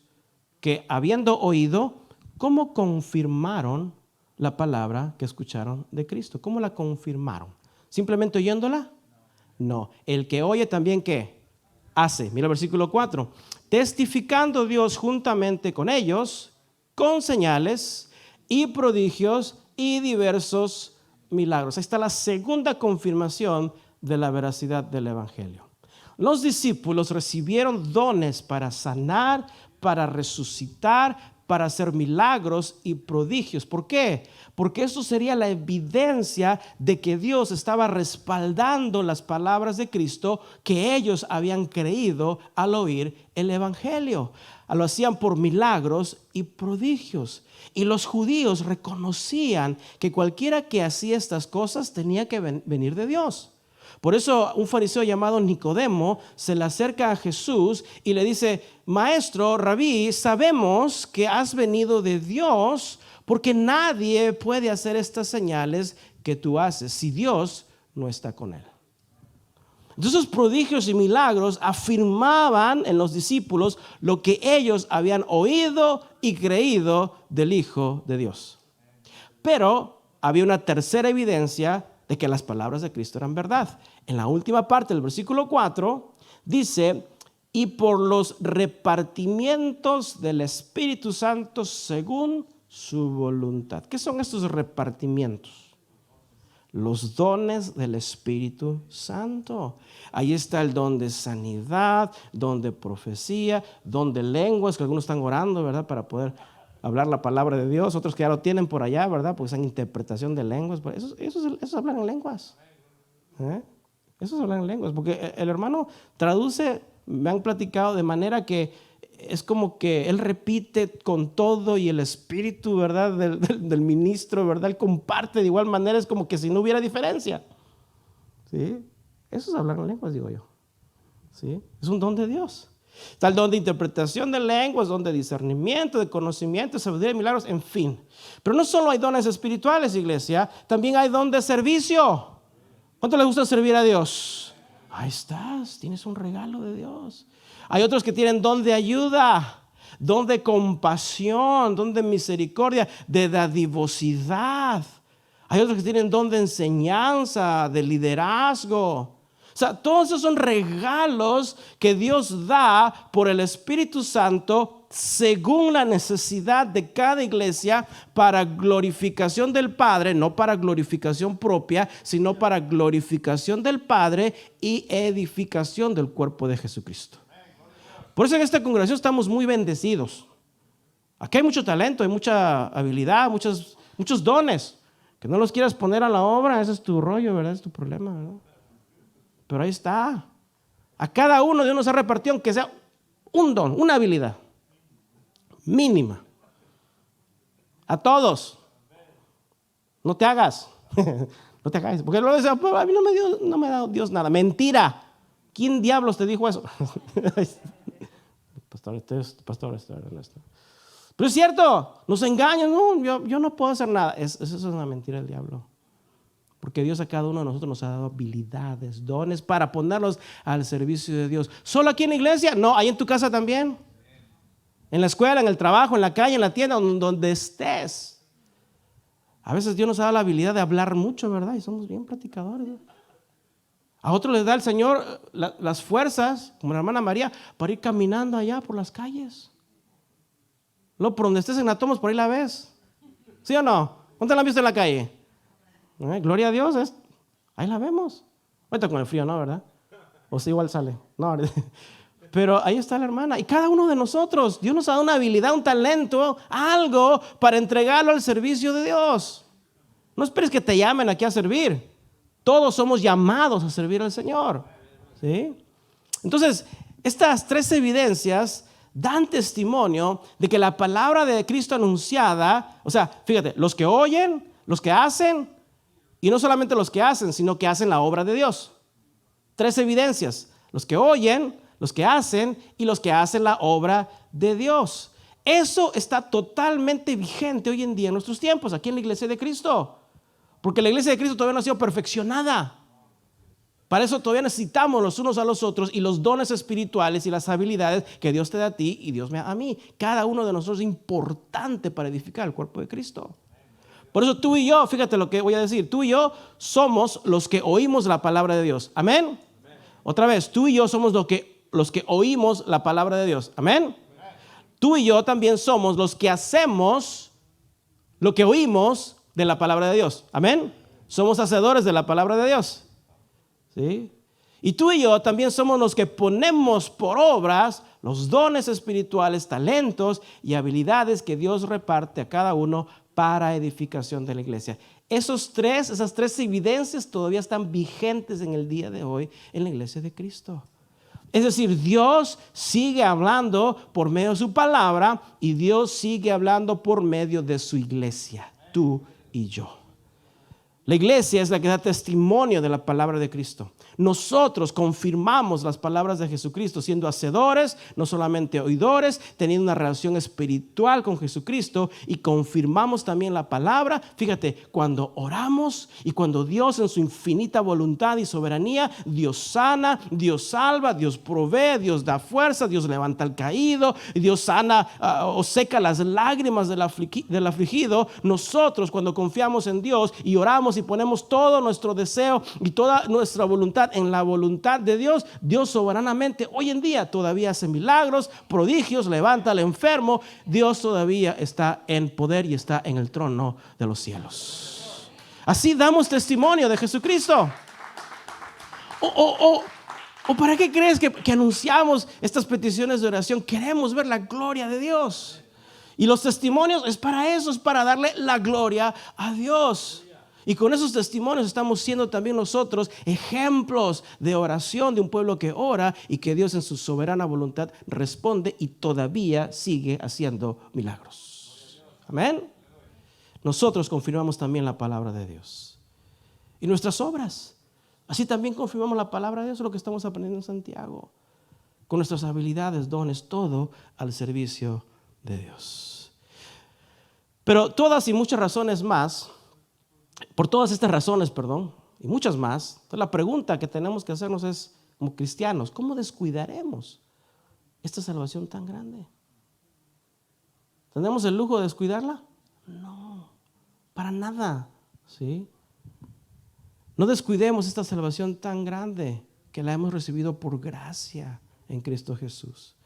que habiendo oído, cómo confirmaron la palabra que escucharon de Cristo? ¿Cómo la confirmaron? ¿Simplemente oyéndola? No. El que oye también, ¿qué? Hace. Mira el versículo 4. Testificando Dios juntamente con ellos, con señales y prodigios y diversos milagros. Ahí está la segunda confirmación de la veracidad del evangelio. Los discípulos recibieron dones para sanar, para resucitar, para hacer milagros y prodigios. ¿Por qué? Porque eso sería la evidencia de que Dios estaba respaldando las palabras de Cristo que ellos habían creído al oír el evangelio. Lo hacían por milagros y prodigios. Y los judíos reconocían que cualquiera que hacía estas cosas tenía que venir de Dios. Por eso un fariseo llamado Nicodemo se le acerca a Jesús y le dice, maestro, rabí, sabemos que has venido de Dios porque nadie puede hacer estas señales que tú haces si Dios no está con él. Entonces, esos prodigios y milagros afirmaban en los discípulos lo que ellos habían oído y creído del Hijo de Dios. Pero había una tercera evidencia de que las palabras de Cristo eran verdad. En la última parte del versículo 4 dice, y por los repartimientos del Espíritu Santo según su voluntad. ¿Qué son estos repartimientos? Los dones del Espíritu Santo. Ahí está el don de sanidad, don de profecía, don de lenguas, que algunos están orando, ¿verdad? Para poder hablar la palabra de Dios, otros que ya lo tienen por allá, ¿verdad? Porque es interpretación de lenguas. Esos hablan en lenguas. Esos hablan en lenguas, porque el hermano traduce, me han platicado de manera que es como que él repite con todo y el espíritu, ¿verdad? Del ministro, ¿verdad? Él comparte de igual manera, es como que si no hubiera diferencia. ¿Sí? Esos hablan en lenguas, digo yo. ¿Sí? Es un don de Dios. Está el don de interpretación de lenguas, don de discernimiento, de conocimiento, de sabiduría, de milagros, en fin. Pero no solo hay dones espirituales, iglesia, también hay don de servicio. ¿Cuánto le gusta servir a Dios? Ahí estás, tienes un regalo de Dios. Hay otros que tienen don de ayuda, don de compasión, don de misericordia, de dadivosidad. Hay otros que tienen don de enseñanza, de liderazgo. O sea, todos esos son regalos que Dios da por el Espíritu Santo según la necesidad de cada iglesia para glorificación del Padre, no para glorificación propia, sino para glorificación del Padre y edificación del cuerpo de Jesucristo. Por eso en esta congregación estamos muy bendecidos. Aquí hay mucho talento, hay mucha habilidad, muchos dones. Que no los quieras poner a la obra, ese es tu rollo, ¿verdad? Es tu problema, ¿verdad? Pero ahí está. A cada uno Dios nos ha repartido, aunque sea un don, una habilidad mínima. A todos. No te hagas. No te hagas. Porque luego dice, a mí no me ha dado Dios nada. Mentira. ¿Quién diablos te dijo eso? Pastor, pero es cierto, nos engañan. No, yo no puedo hacer nada. Eso es una mentira del diablo. Porque Dios a cada uno de nosotros nos ha dado habilidades, dones para ponerlos al servicio de Dios. ¿Solo aquí en la iglesia? No, ahí en tu casa también. En la escuela, en el trabajo, en la calle, en la tienda, donde estés. A veces Dios nos ha dado la habilidad de hablar mucho, ¿verdad? Y somos bien platicadores, ¿no? A otros les da el Señor las fuerzas, como la hermana María, para ir caminando allá por las calles. No, por donde estés en Atomos, por ahí la ves. ¿Sí o no? ¿Cuánto la han visto en la calle? Gloria a Dios, ahí la vemos. Ahorita con el frío, ¿no? ¿Verdad? O si igual sale. No, pero ahí está la hermana. Y cada uno de nosotros, Dios nos ha dado una habilidad, un talento, algo para entregarlo al servicio de Dios. No esperes que te llamen aquí a servir. Todos somos llamados a servir al Señor. ¿Sí? Entonces, estas tres evidencias dan testimonio de que la palabra de Cristo anunciada, o sea, fíjate, los que oyen, los que hacen, y no solamente los que hacen, sino que hacen la obra de Dios. Tres evidencias: los que oyen, los que hacen y los que hacen la obra de Dios. Eso está totalmente vigente hoy en día en nuestros tiempos, aquí en la iglesia de Cristo. Porque la iglesia de Cristo todavía no ha sido perfeccionada. Para eso todavía necesitamos los unos a los otros y los dones espirituales y las habilidades que Dios te da a ti y Dios me da a mí. Cada uno de nosotros es importante para edificar el cuerpo de Cristo. Por eso tú y yo, fíjate lo que voy a decir, tú y yo somos los que oímos la palabra de Dios. Amén. Otra vez, tú y yo somos los que oímos la palabra de Dios. Amén. Tú y yo también somos los que hacemos lo que oímos de la palabra de Dios. Amén. Somos hacedores de la palabra de Dios. ¿Sí? Y tú y yo también somos los que ponemos por obras los dones espirituales, talentos y habilidades que Dios reparte a cada uno para edificación de la iglesia. Esas tres evidencias todavía están vigentes en el día de hoy en la iglesia de Cristo. Es decir, Dios sigue hablando por medio de su palabra y Dios sigue hablando por medio de su iglesia, tú y yo. La iglesia es la que da testimonio de la palabra de Cristo. Nosotros confirmamos las palabras de Jesucristo siendo hacedores, no solamente oidores, teniendo una relación espiritual con Jesucristo, y confirmamos también la palabra. Fíjate, cuando oramos y cuando Dios en su infinita voluntad y soberanía, Dios sana, Dios salva, Dios provee, Dios da fuerza, Dios levanta al caído, Dios sana o seca las lágrimas del afligido. Nosotros, cuando confiamos en Dios y oramos y ponemos todo nuestro deseo y toda nuestra voluntad en la voluntad de Dios, Dios soberanamente hoy en día todavía hace milagros, prodigios, levanta al enfermo. Dios todavía está en poder y está en el trono de los cielos. Así damos testimonio de Jesucristo. ¿O para qué crees que anunciamos estas peticiones de oración? Queremos ver la gloria de Dios. Y los testimonios es para eso, es para darle la gloria a Dios. Y con esos testimonios estamos siendo también nosotros ejemplos de oración de un pueblo que ora y que Dios en su soberana voluntad responde y todavía sigue haciendo milagros. Amén. Nosotros confirmamos también la palabra de Dios y nuestras obras. Así también confirmamos la palabra de Dios, lo que estamos aprendiendo en Santiago, con nuestras habilidades, dones, todo al servicio de Dios. Pero todas y muchas razones más, por todas estas razones, y muchas más, entonces la pregunta que tenemos que hacernos es, como cristianos, ¿cómo descuidaremos esta salvación tan grande? ¿Tenemos el lujo de descuidarla? No, para nada, ¿sí? No descuidemos esta salvación tan grande que la hemos recibido por gracia en Cristo Jesús.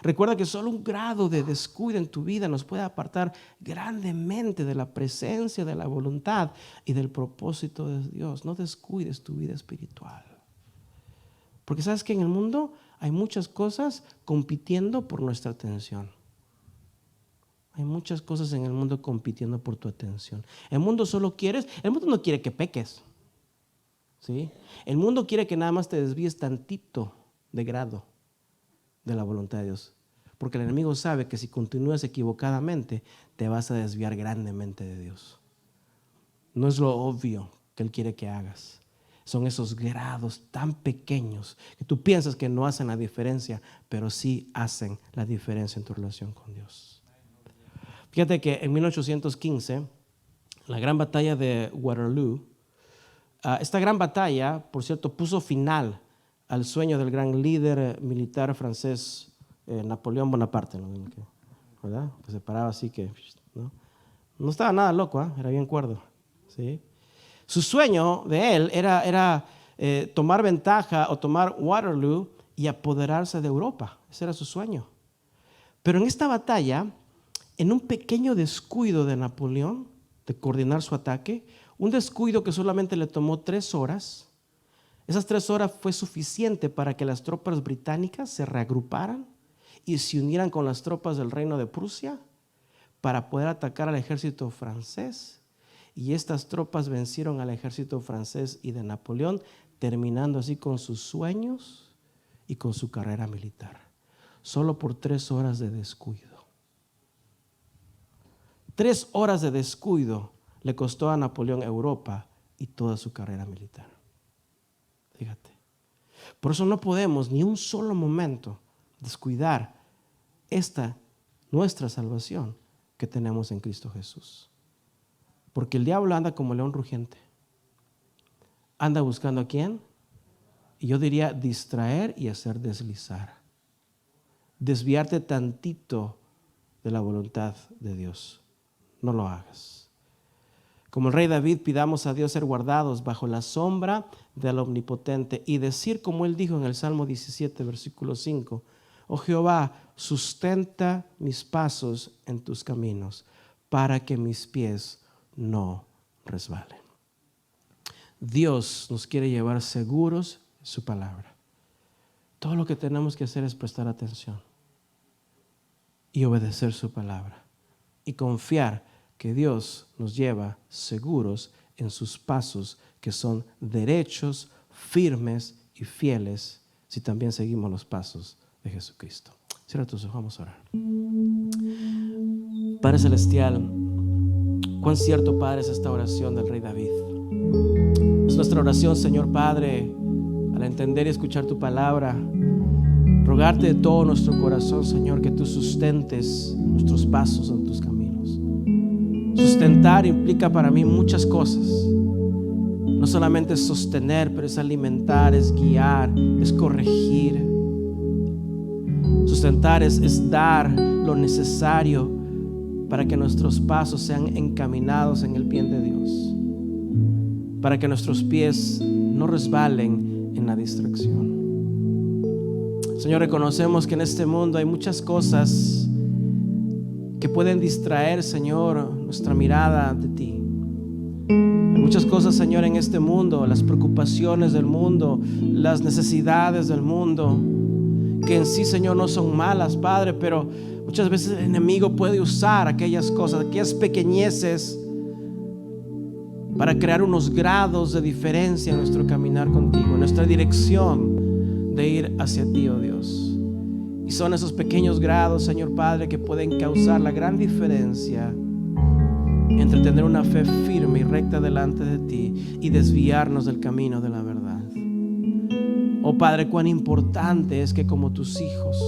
Recuerda que solo un grado de descuido en tu vida nos puede apartar grandemente de la presencia, de la voluntad y del propósito de Dios. No descuides tu vida espiritual. Porque sabes que en el mundo hay muchas cosas compitiendo por nuestra atención. Hay muchas cosas en el mundo compitiendo por tu atención. El mundo no quiere que peques. ¿Sí? El mundo quiere que nada más te desvíes tantito de grado de la voluntad de Dios, porque el enemigo sabe que si continúas equivocadamente te vas a desviar grandemente de Dios. No es lo obvio que Él quiere que hagas, son esos grados tan pequeños que tú piensas que no hacen la diferencia, pero sí hacen la diferencia en tu relación con Dios. Fíjate que en 1815, la gran batalla de Waterloo, esta gran batalla, por cierto, puso final al sueño del gran líder militar francés Napoleón Bonaparte, ¿no? ¿Verdad? Que se paraba así que no estaba nada loco, era bien cuerdo, ¿sí? Su sueño de él era tomar ventaja o tomar Waterloo y apoderarse de Europa. Ese era su sueño. Pero en esta batalla, en un pequeño descuido de Napoleón de coordinar su ataque, un descuido que solamente le tomó 3 horas. Esas 3 horas fue suficiente para que las tropas británicas se reagruparan y se unieran con las tropas del reino de Prusia para poder atacar al ejército francés y estas tropas vencieron al ejército francés y de Napoleón, terminando así con sus sueños y con su carrera militar. Solo por 3 horas de descuido. 3 horas de descuido le costó a Napoleón Europa y toda su carrera militar. Fíjate. Por eso no podemos ni un solo momento descuidar nuestra salvación que tenemos en Cristo Jesús. Porque el diablo anda como león rugiente. Anda buscando a quién. Y yo diría distraer y hacer deslizar. Desviarte tantito de la voluntad de Dios. No lo hagas. Como el rey David, pidamos a Dios ser guardados bajo la sombra del Omnipotente y decir como él dijo en el Salmo 17, versículo 5, oh Jehová, sustenta mis pasos en tus caminos para que mis pies no resbalen. Dios nos quiere llevar seguros en su palabra. Todo lo que tenemos que hacer es prestar atención y obedecer su palabra y confiar que Dios nos lleva seguros en sus pasos, que son derechos, firmes y fieles, si también seguimos los pasos de Jesucristo. Cierra tus ojos, vamos a orar. Padre Celestial, cuán cierto, Padre, es esta oración del rey David. Es nuestra oración, Señor Padre, al entender y escuchar tu palabra, rogarte de todo nuestro corazón, Señor, que tú sustentes nuestros pasos en tus caminos. Sustentar implica para mí muchas cosas. No solamente es sostener, pero es alimentar, es guiar, es corregir. Sustentar es dar lo necesario para que nuestros pasos sean encaminados en el bien de Dios, para que nuestros pies no resbalen en la distracción. Señor, reconocemos que en este mundo hay muchas cosas que pueden distraer, Señor, nuestra mirada de ti. Hay muchas cosas, Señor, en este mundo, las preocupaciones del mundo, las necesidades del mundo, que en sí, Señor, no son malas, Padre, pero muchas veces el enemigo puede usar aquellas cosas, aquellas pequeñeces, para crear unos grados de diferencia en nuestro caminar contigo, en nuestra dirección de ir hacia ti, oh Dios. Y son esos pequeños grados, Señor Padre, que pueden causar la gran diferencia entre tener una fe firme y recta delante de ti y desviarnos del camino de la verdad. Oh Padre, cuán importante es que como tus hijos,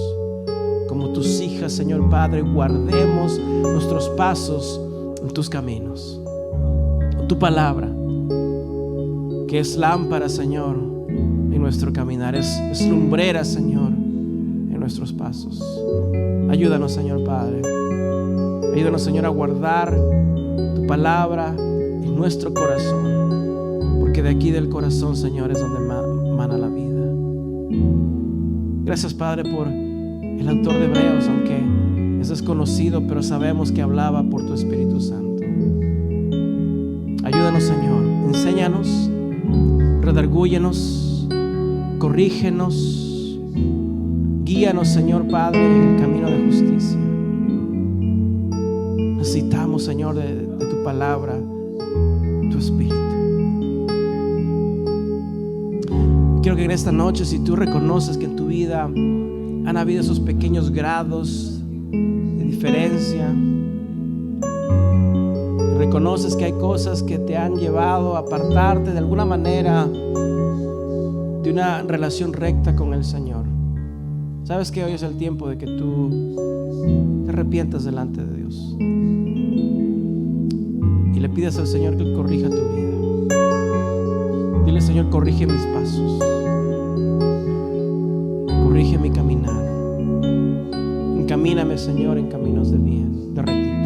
como tus hijas, Señor Padre, guardemos nuestros pasos en tus caminos. Tu palabra, que es lámpara, Señor, en nuestro caminar, es lumbrera, Señor, en nuestros pasos. Ayúdanos, Señor Padre. Ayúdanos, Señor, a guardar tu palabra en nuestro corazón, porque de aquí del corazón, Señor, es donde mana la vida. Gracias, Padre, por el autor de Hebreos, aunque es desconocido, pero sabemos que hablaba por tu Espíritu Santo. Ayúdanos, Señor, enséñanos, redargúyenos, corrígenos, guíanos, Señor Padre, en el camino de justicia. Necesitamos, Señor, de tu palabra, tu Espíritu. Quiero que en esta noche, si tú reconoces que en tu vida han habido esos pequeños grados de diferencia, reconoces que hay cosas que te han llevado a apartarte de alguna manera de una relación recta con el Señor. Sabes que hoy es el tiempo de que tú te arrepientas delante de Dios y le pidas al Señor que Él corrija tu vida. Dile: Señor, corrige mis pasos, corrige mi caminar, encamíname, Señor, en caminos de bien, de rectitud.